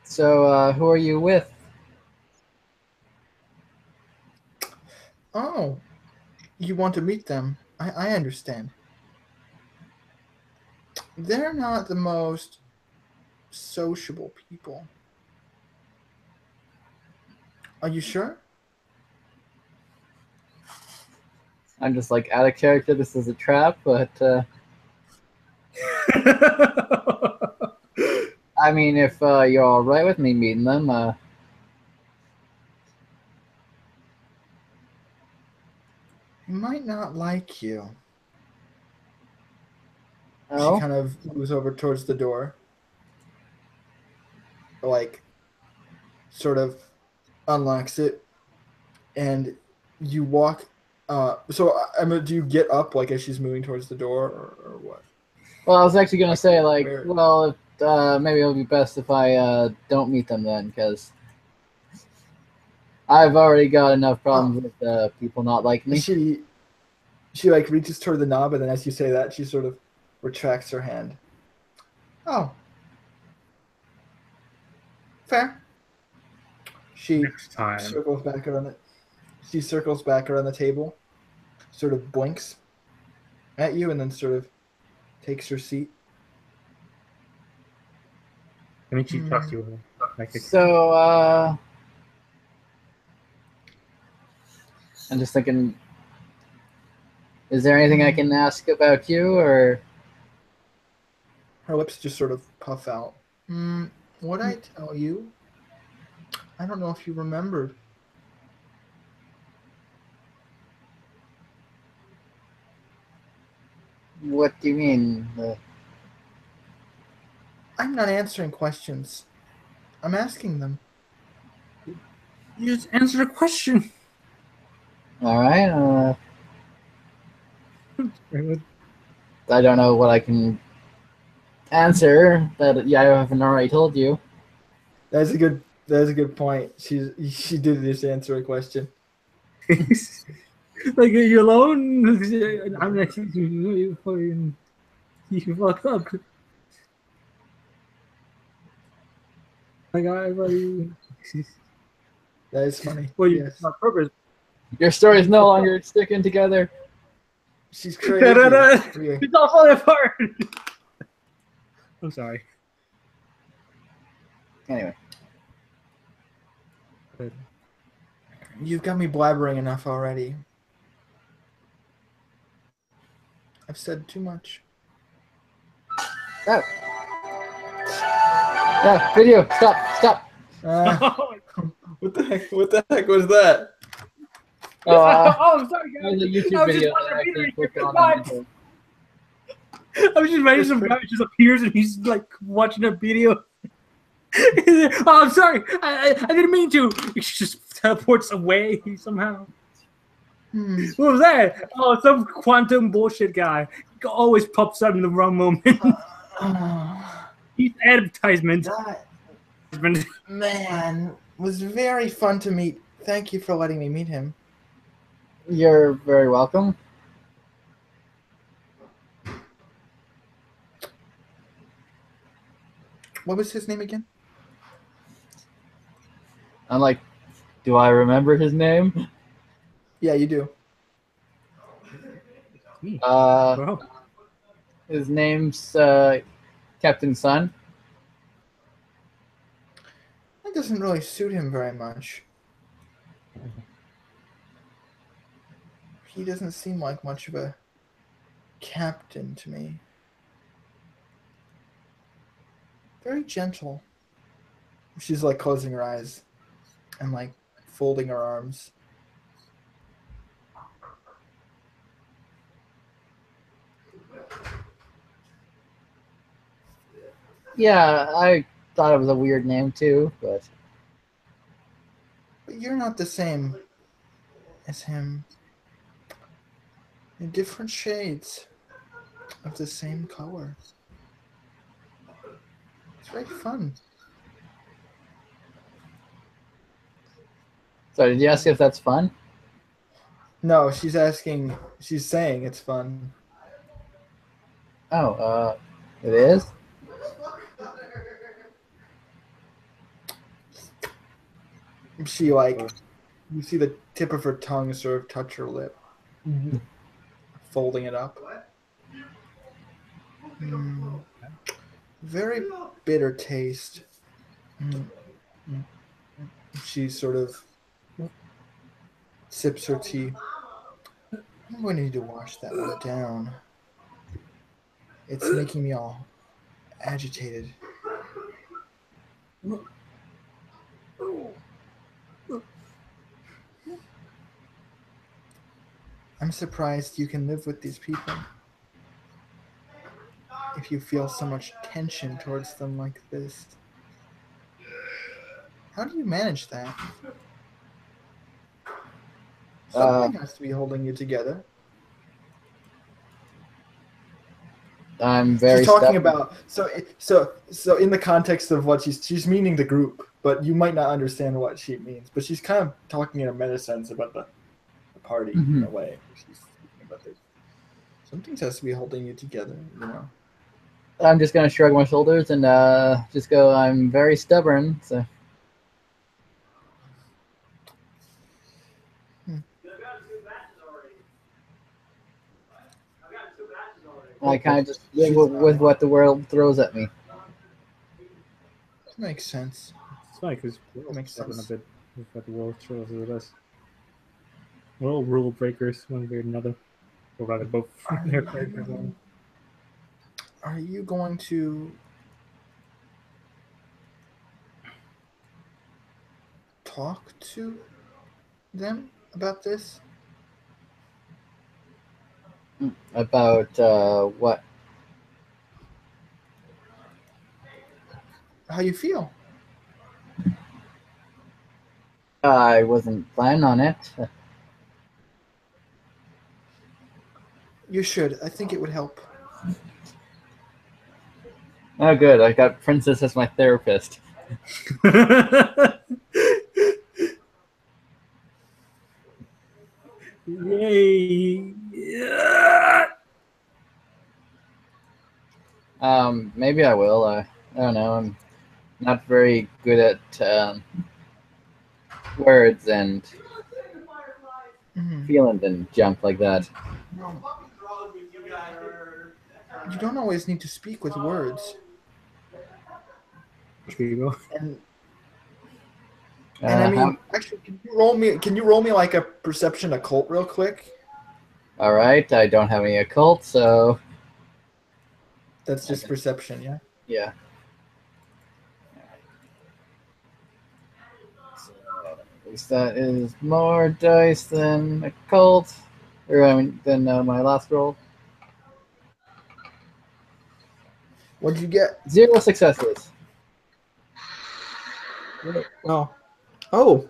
So, who are you with? Oh, you want to meet them. I understand. They're not the most sociable people. Are you sure? I'm just like out of character. This is a trap, but I mean, if you're all right with me meeting them, He might not like you. She oh, kind of moves over towards the door. Like, sort of unlocks it. And you walk. So, I mean, do you get up, like, as she's moving towards the door, or what? well, I was actually gonna Like, say like, where? well, maybe it'll be best if I don't meet them then, because I've already got enough problems with people not liking me. She like reaches toward the knob, and then as you say that, she sort of retracts her hand. Oh, fair. She Next time. circles back around it. She circles back around the table, sort of blinks at you, and then sort of takes her seat. I mean, she talks to you like So, I'm just thinking, is there anything I can ask about you, or Her lips just sort of puff out. What I tell you? I don't know if you remembered. what do you mean? I'm not answering questions. I'm asking them. you just answer the question. All right. I don't know what I can answer that I haven't already told you. That's a good point. She did just answer a question. Like, are you alone? I'm like, you fucking, you fucked up. Like, I already. That is funny. Well, you Yes. on purpose. Your story's no longer sticking together. She's crazy. Yeah. It's all falling apart. I'm sorry. Anyway, You've got me blabbering enough already. I've said too much. Oh. Yeah, video. Stop. What the heck? What the heck was that? Oh, Oh, I'm sorry, that was a guys. YouTube I was just video watching that a I video. actually clicked on. God. I was just reading some guy just appears and he's like watching a video. Oh, I'm sorry. I didn't mean to. He just teleports away somehow. What was that? Oh, some quantum bullshit guy. He always pops up in the wrong moment. He's advertisement. That man was very fun to meet. Thank you for letting me meet him. You're very welcome. What was his name again? I'm like, do I remember his name? Yeah, you do. Wow. His name's Captain Sun. That doesn't really suit him very much. He doesn't seem like much of a captain to me. Very gentle. She's like closing her eyes and like folding her arms. Yeah, I thought it was a weird name too, but you're not the same as him. In different shades of the same color. It's very fun. So did you ask if that's fun? No, she's saying it's fun. Oh, it is? She like, you see the tip of her tongue sort of touch her lip. Folding it up. Very bitter taste. She sort of sips her tea. I'm going to need to wash that one down. It's making me all agitated. I'm surprised you can live with these people. If you feel so much tension towards them like this. How do you manage that? Something has to be holding you together. I'm very She's talking stubborn. about so in the context of what she's meaning the group, but you might not understand what she means. But she's kind of talking in a meta sense about the party in a way. She's speaking about this. Something has to be holding you together, you know. I'm just gonna shrug my shoulders and just go, I'm very stubborn, so I kind of just live with what the world throws at me. Makes sense. It's funny because we're Makes stubborn a sense. bit with what the world shows us. We're all rule breakers, one way or another. Or rather, both. Are you going to talk to them about this? About what? How you feel? I wasn't planning on it. You should. I think it would help. Oh, good. I got Princess as my therapist. Yay! Yeah. Maybe I will. I don't know. I'm not very good at words and feelings and junk like that. You don't always need to speak with words. And I mean, actually, can you roll me like a perception occult real quick? All right, I don't have any occult, so That's just perception, yeah. yeah. So, at least that is more dice than occult, or I mean, than my last roll. What'd you get? 0 successes. Well, oh,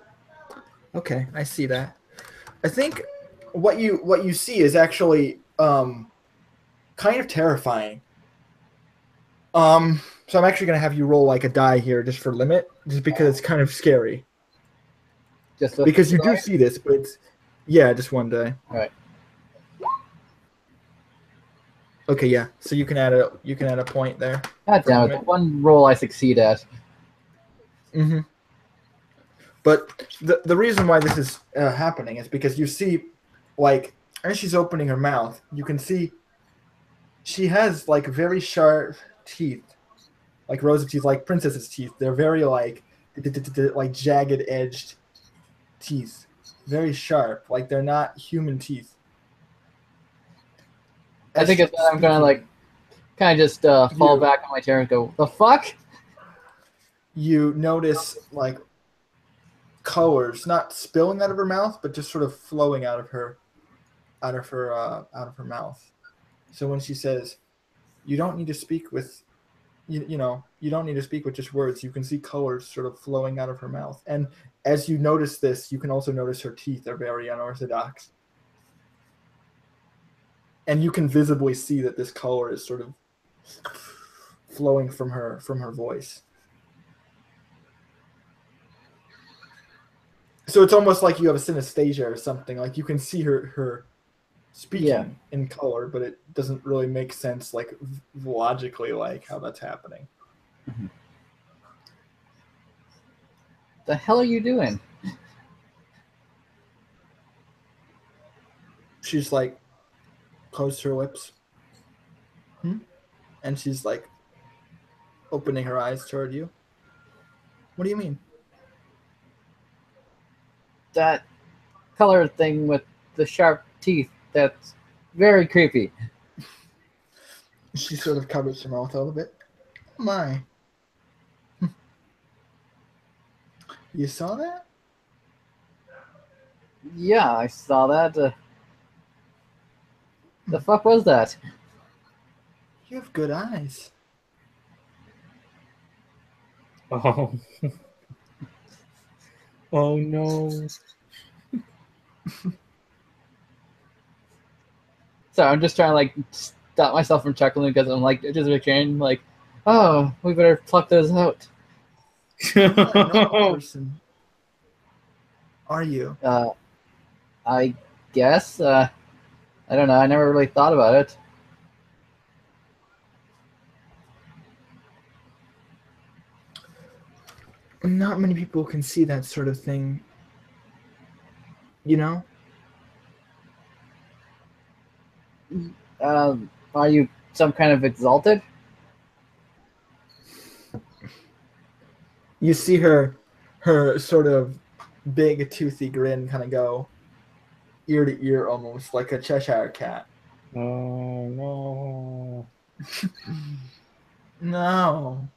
okay, I see that. I think what you see is actually kind of terrifying. So I'm actually gonna have you roll like a die here just for limit, just because it's kind of scary. Just the Because you do see this, but it's just one die. All right. Okay, yeah. So you can add a point there. God for damn it! limit. The one roll I succeed at. Mm-hmm. But the reason why this is happening is because you see, like, as she's opening her mouth, you can see she has like very sharp teeth, like rows of teeth, like princess's teeth. They're very like jagged edged teeth, very sharp. Like they're not human teeth. I think she's it's I'm gonna speaking, like kind of just fall back on my chair and go, "The fuck." You notice like colors not spilling out of her mouth, but just sort of flowing out of her mouth. So when she says, "You don't need to speak with," you don't need to speak with just words. You can see colors sort of flowing out of her mouth, and as you notice this, you can also notice her teeth are very unorthodox, and you can visibly see that this color is sort of flowing from her voice. So it's almost like you have a synesthesia or something. Like you can see her speaking in color, but it doesn't really make sense, like logically, like how that's happening. Mm-hmm. The hell are you doing? She's like closed her lips, and she's like opening her eyes toward you. What do you mean? That color thing with the sharp teeth. That's very creepy. She sort of covers her mouth a little bit. Oh my. You saw that? Yeah, I saw that. The fuck was that? You have good eyes. Oh. Oh no. So I'm just trying to like stop myself from chuckling because I'm like just picturing like, oh, we better pluck those out. You're not a normal person. Are you? I guess. I don't know. I never really thought about it. Not many people can see that sort of thing. You know? Are you some kind of exalted? You see her sort of big toothy grin kind of go ear to ear almost like a Cheshire cat. Oh no. No.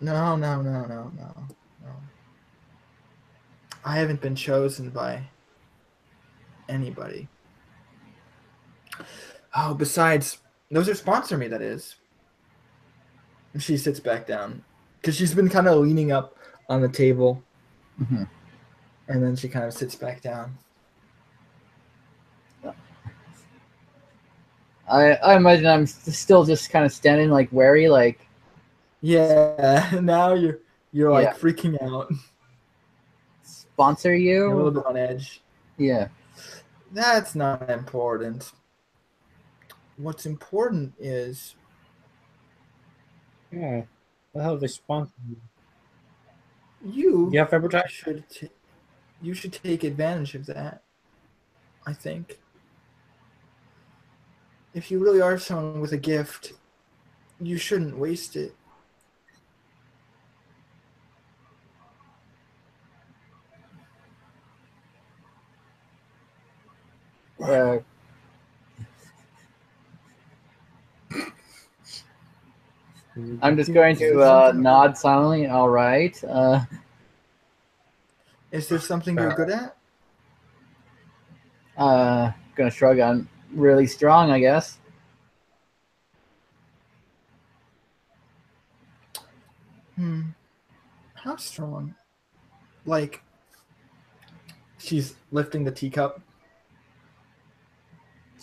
No, no, no, no, no, no. I haven't been chosen by anybody. Oh, besides, those are sponsor me, that is. She sits back down because she's been kind of leaning up on the table. Mm-hmm. And then she kind of sits back down. I imagine I'm still just kind of standing like wary, like. Yeah, now you're like freaking out. Sponsor you? You're a little bit on edge. Yeah. That's not important. What's important is Yeah. The hell they sponsor you? you have advertising? you should take advantage of that. I think. If you really are someone with a gift, you shouldn't waste it. I'm just going to nod silently. All right. Is there something you're good at? Gonna shrug. I'm really strong, I guess. How strong? Like, she's lifting the teacup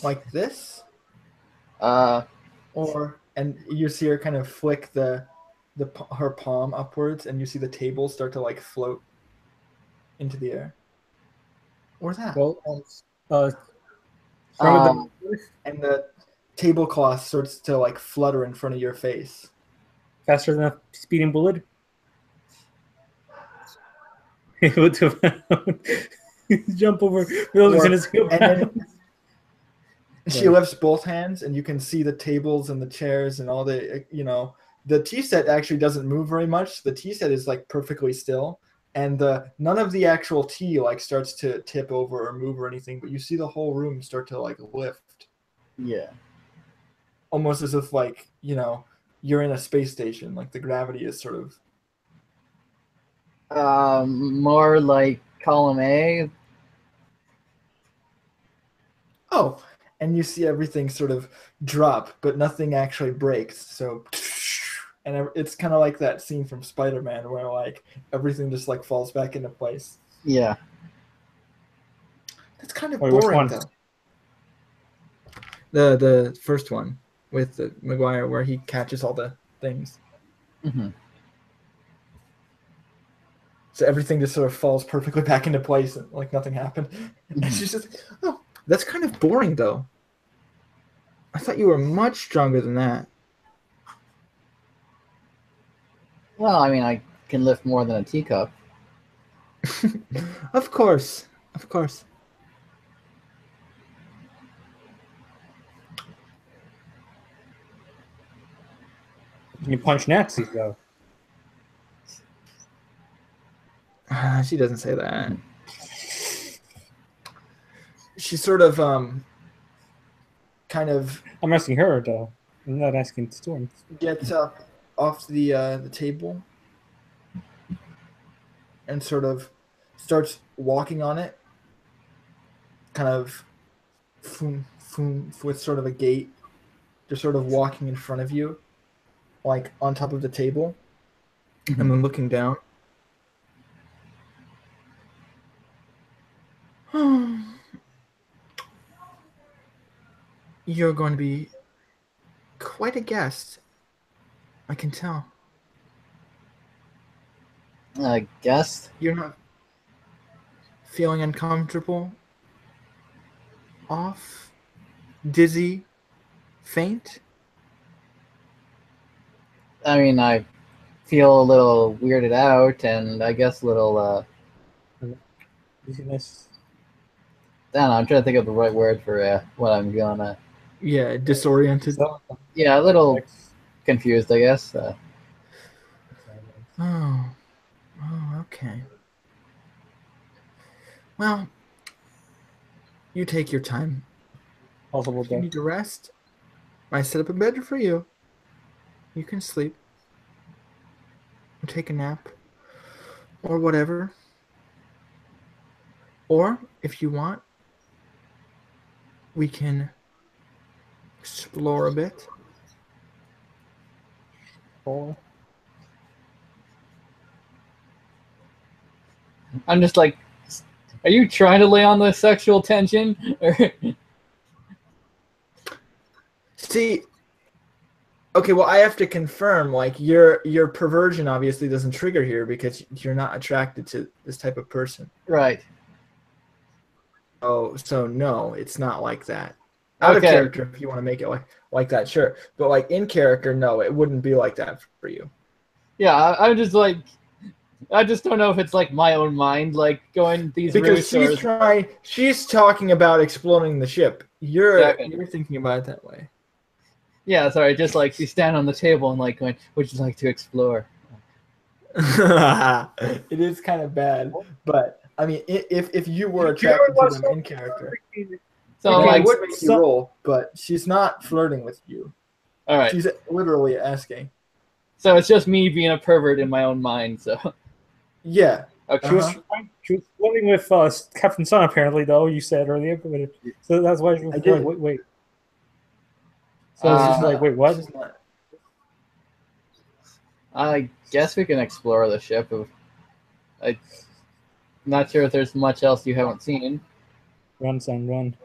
like this, and you see her kind of flick her palm upwards, and you see the table start to like float into the air. Or that. Well, and the tablecloth starts to like flutter in front of your face. Faster than a speeding bullet. Able to jump over buildings in his and then she lifts both hands, and you can see the tables and the chairs and all the the tea set actually doesn't move very much. The tea set is like perfectly still, and none of the actual tea like starts to tip over or move or anything. But you see the whole room start to like lift. Yeah. Almost as if like you're in a space station. Like the gravity is sort of. More like column A. Oh, and you see everything sort of drop, but nothing actually breaks. So, and it's kind of like that scene from Spider-Man where like everything just like falls back into place. Yeah. That's kind of boring though. The first one with the Maguire where he catches all the things. Mm-hmm. So everything just sort of falls perfectly back into place and like nothing happened. Mm-hmm. And she's just, oh, that's kind of boring though. I thought you were much stronger than that. Well, I mean, I can lift more than a teacup. Of course. Of course. Can you punch Nazis though? She doesn't say that. She sort of kind of. I'm asking her though. I'm not asking Storm. Gets up off the table and sort of starts walking on it. Kind of, with sort of a gait, just sort of walking in front of you, like on top of the table, mm-hmm. and then looking down. You're going to be quite a guest. I can tell. A guest? You're not feeling uncomfortable? Off? Dizzy? Faint? I mean, I feel a little weirded out, and I guess a little, dizziness. I don't know, I'm trying to think of the right word for what I'm gonna... Yeah, disoriented. Yeah, a little confused, I guess. Oh, okay. Well, you take your time. If you need to rest, I set up a bed for you. You can sleep. Or take a nap. Or whatever. Or, if you want, we can explore a bit. I'm just like, are you trying to lay on the sexual tension? See, okay, well, I have to confirm, like, your perversion obviously doesn't trigger here because you're not attracted to this type of person. Right. Oh, so no, it's not like that. Out of character, if you want to make it like that, sure. But like in character, no, it wouldn't be like that for you. Yeah, I'm just like, I just don't know if it's like my own mind, like going these routes. Because she's talking about exploring the ship. You're thinking about it that way. Yeah, sorry, just like she's standing on the table and like going, would you like to explore? It is kind of bad, but I mean, if you were attracted to them in character, so like, it would make you roll, but she's not flirting with you. All right. She's literally asking. So it's just me being a pervert in my own mind. So Yeah. okay. She was flirting with Captain Sun, apparently, though, you said earlier. But so that's why she was I like, did. wait. So it's just like, wait, what? She's not. I guess we can explore the ship. I'm not sure if there's much else you haven't seen. Run, son, run.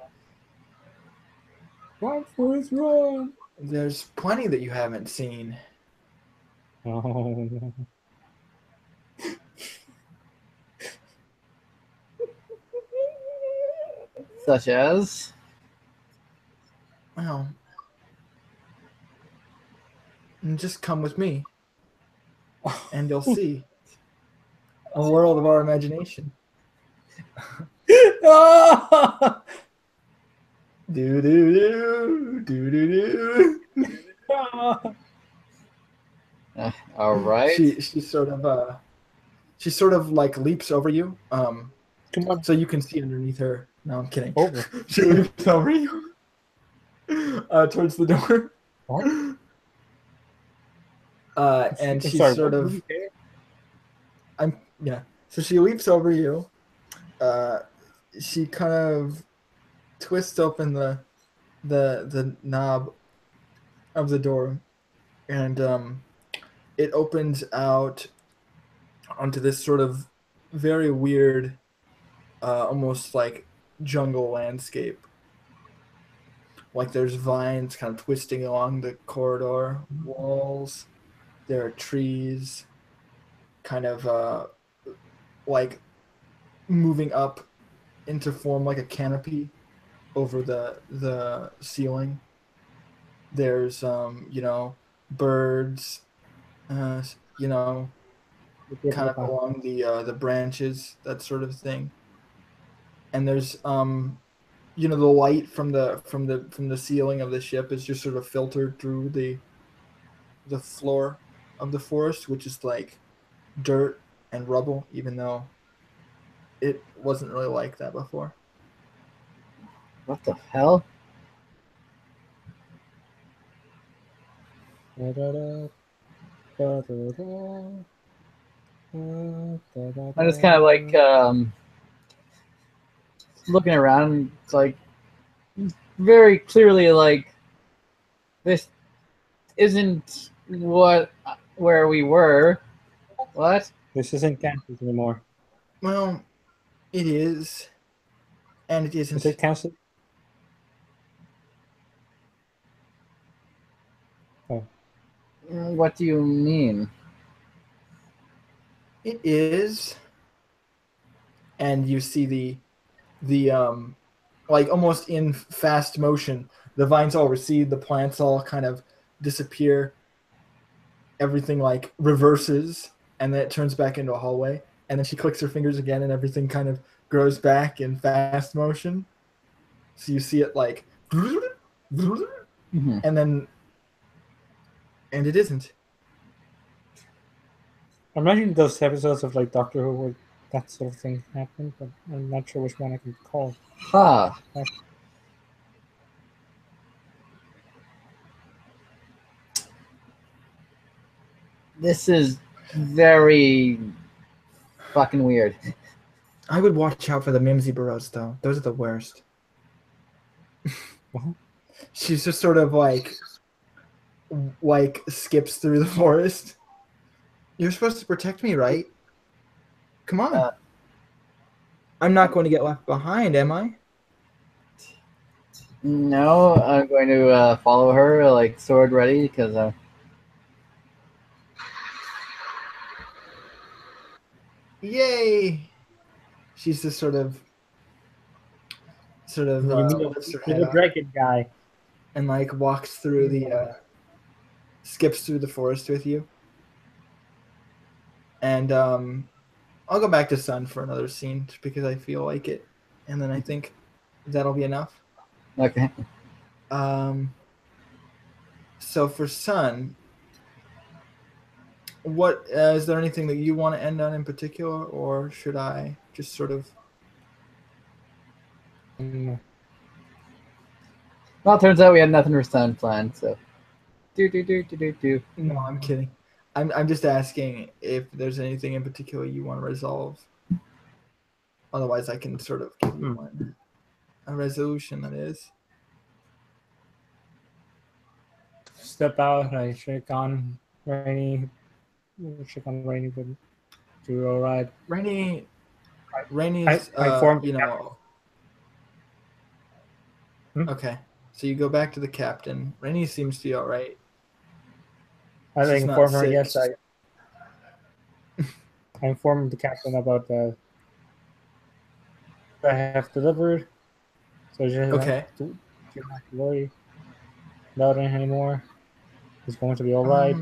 Run, Forrest, run. There's plenty that you haven't seen. Oh, Such as? Well, just come with me, and you'll see a world of our imagination. no. Do do do do do do. All right. She sort of like leaps over you, Come on. so you can see underneath her. No, I'm kidding. Over. She leaps over you, towards the door. What? And I'm she sorry, sort what? of, yeah. So she leaps over you. She kind of twists open the knob of the door, and it opens out onto this sort of very weird, almost like jungle landscape. Like there's vines kind of twisting along the corridor walls. There are trees, kind of like moving up into form like a canopy over the ceiling. There's birds, you know, kind of along the branches, that sort of thing. And there's the light from the ceiling of the ship is just sort of filtered through the floor of the forest, which is like dirt and rubble, even though it wasn't really like that before. What the hell? I'm just kind of like looking around. It's like very clearly like this isn't where we were. What? This isn't Kansas anymore. Well, it is, and it Is isn't. it Kansas? Oh. What do you mean? It is, and you see the like almost in fast motion, the vines all recede, the plants all kind of disappear, everything like reverses, and then it turns back into a hallway, and then she clicks her fingers again, and everything kind of grows back in fast motion. So you see it like, Mm-hmm. and it isn't. I imagine those episodes of like Doctor Who where that sort of thing happened, but I'm not sure which one I can call. Huh. This is very fucking weird. I would watch out for the Mimsy Burrows, though. Those are the worst. What? She's just sort of like skips through the forest. You're supposed to protect me, right? Come on. I'm not going to get left behind, am I? No, I'm going to follow her, like sword ready, because Yay! She's just sort of You mean lifts her head the up dragon guy? and like walks through skips through the forest with you. And I'll go back to Sun for another scene just because I feel like it, and then I think that'll be enough. okay. So for Sun, what is there anything that you want to end on in particular, or should I just sort of? No. Well, it turns out we had nothing for Sun planned, so. Do. No, I'm kidding. I'm just asking if there's anything in particular you want to resolve. Otherwise, I can sort of give you one. A resolution, that is. Step out. I check on Rainy. Check on Rainy, but do all right. Rainy's, I informed you the captain. know. Hmm? Okay, so you go back to the captain. Rainy seems to be all right. I She's not informed her. sick. Yes, I informed the captain about the I have delivered, so she doesn't Okay. she doesn't have to worry about it anymore. It's going to be all right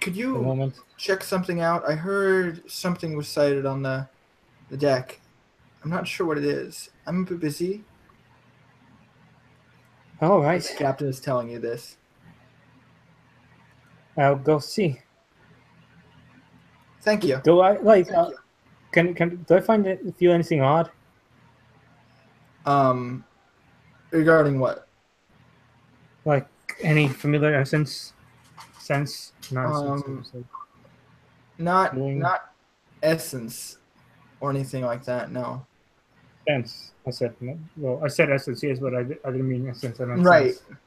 Could for the you moment. check something out? I heard something was sighted on the deck. I'm not sure what it is. I'm a bit busy. All But right, the captain is telling you this. I'll go see. Thank you. Do I like? Can do I feel anything odd? Regarding what? Like any familiar essence? Sense? Not essence. Um, Like not feeling essence or anything like that. No. sense. I said no. Well, I said essence, yes, but I didn't mean essence. I meant Right. sense.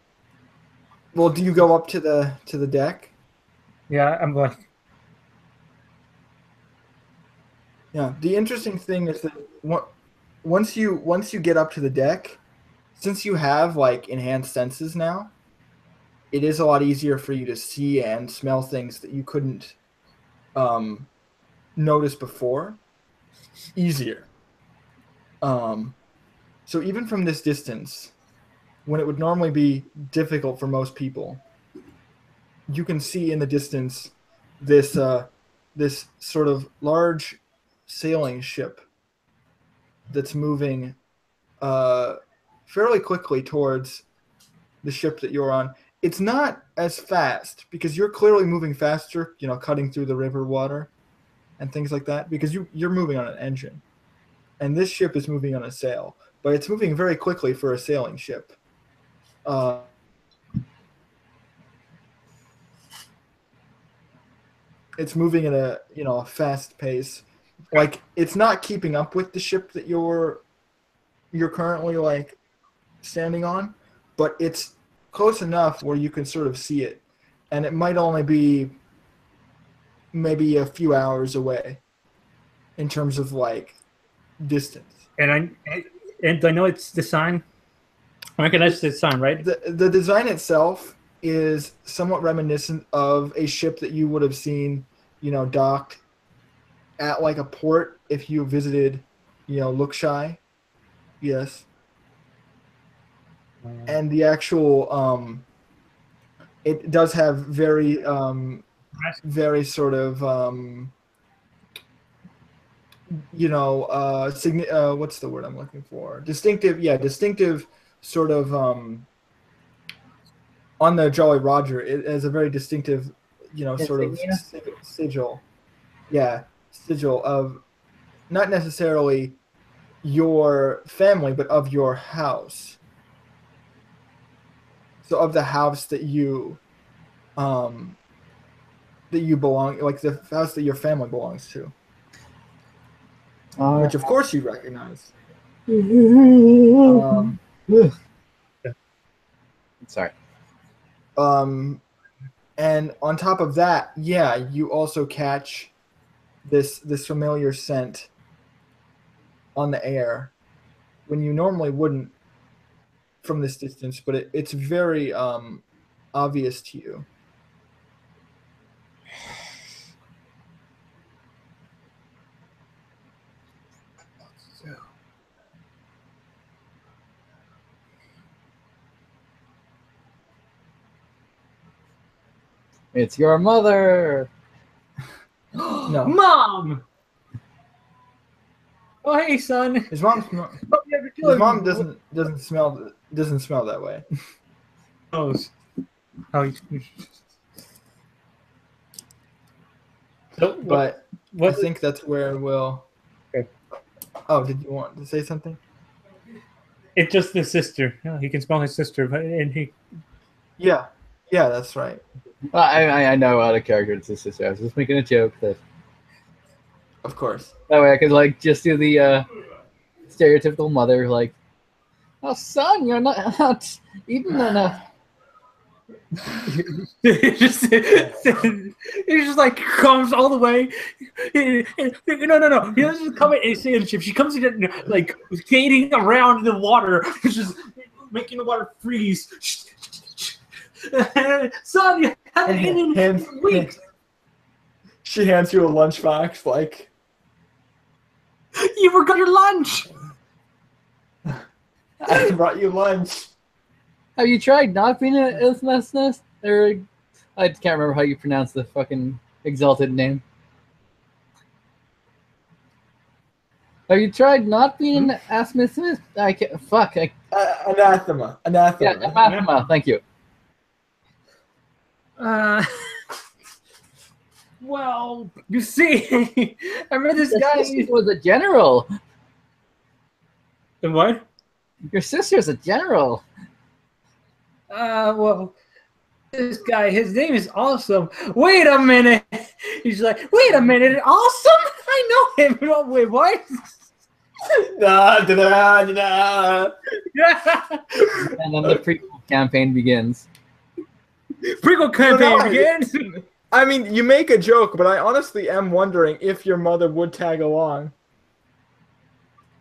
Well, do you go up to the deck? Yeah, I'm like, Yeah. The interesting thing is that once you get up to the deck, since you have like enhanced senses now, it is a lot easier for you to see and smell things that you couldn't um, notice before. Easier. So even from this distance, when it would normally be difficult for most people, you can see in the distance this this sort of large sailing ship that's moving fairly quickly towards the ship that you're on. It's not as fast because you're clearly moving faster, you know, cutting through the river water and things like that because you're moving on an engine. And this ship is moving on a sail, but it's moving very quickly for a sailing ship. Uh, it's moving at a fast pace. Like it's not keeping up with the ship that you're currently like standing on, but it's close enough where you can sort of see it, and it might only be maybe a few hours away in terms of like distance. and I know it's the sign. I recognize the sign, right? The design itself is somewhat reminiscent of a ship that you would have seen, docked at like a port if you visited, Lookshy. Yes. And the actual it does have very sort of what's the word I'm looking for? Distinctive sort of on the Jolly Roger. It has a very distinctive, sort of sigil. Yeah, sigil of not necessarily your family, but of your house. So of the house that you belong, like the house that your family belongs to, which of course you recognize. Sorry. And on top of that, yeah, you also catch this familiar scent on the air when you normally wouldn't from this distance, but it's very obvious to you. It's your mother. No, Mom. Oh, hey, son. his mom doesn't smell that way. Oh, so But what? I think that's where we'll. Okay. Oh, did you want to say something? It's just the sister. He can smell his sister, and he. Yeah. Yeah, that's right. I know out of character it's his sister. I was just making a joke that Of course. that way I could like just do the stereotypical mother like, oh son, you're not eating enough. He just like comes all the way. No. He doesn't just come in and say a ship. She comes in like skating around the water, just making the water freeze. Son, you haven't eaten in weeks. She hands you a lunchbox, like, You forgot your lunch. I brought you lunch. Have you tried not being an Isthmus? Or I can't remember how you pronounce the fucking exalted name. Have you tried not being an Asmus? I can't. Fuck. Anathema. Yeah, anathema. Thank you. Well, you see, I remember this Your guy sister was a general. And what? Your sister's a general. Well, this guy, his name is Awesome. Wait a minute. He's like, wait a minute, Awesome? I know him. No, wait, what? Da, da, da, da, da. And then the prequel campaign begins. Prequel campaign begins. I mean, you make a joke, but I honestly am wondering if your mother would tag along.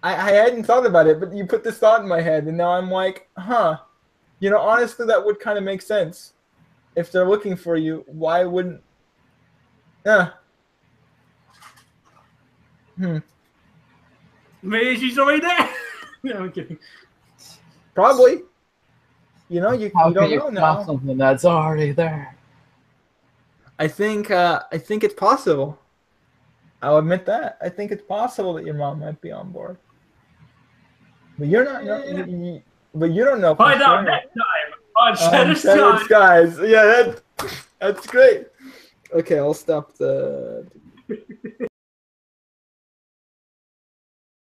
I hadn't thought about it, but you put this thought in my head, and now I'm like, huh. You know, honestly, that would kind of make sense. If they're looking for you, why wouldn't... Maybe she's already there. No, I'm kidding. Probably. You know, you How don't can know you now. stop something that's already there? I think it's possible. I'll admit that. I think it's possible that your mom might be on board. But you're not. But you don't know. Find out next time on Shattered Shattered Skies. Yeah, that's great. Okay, I'll stop the.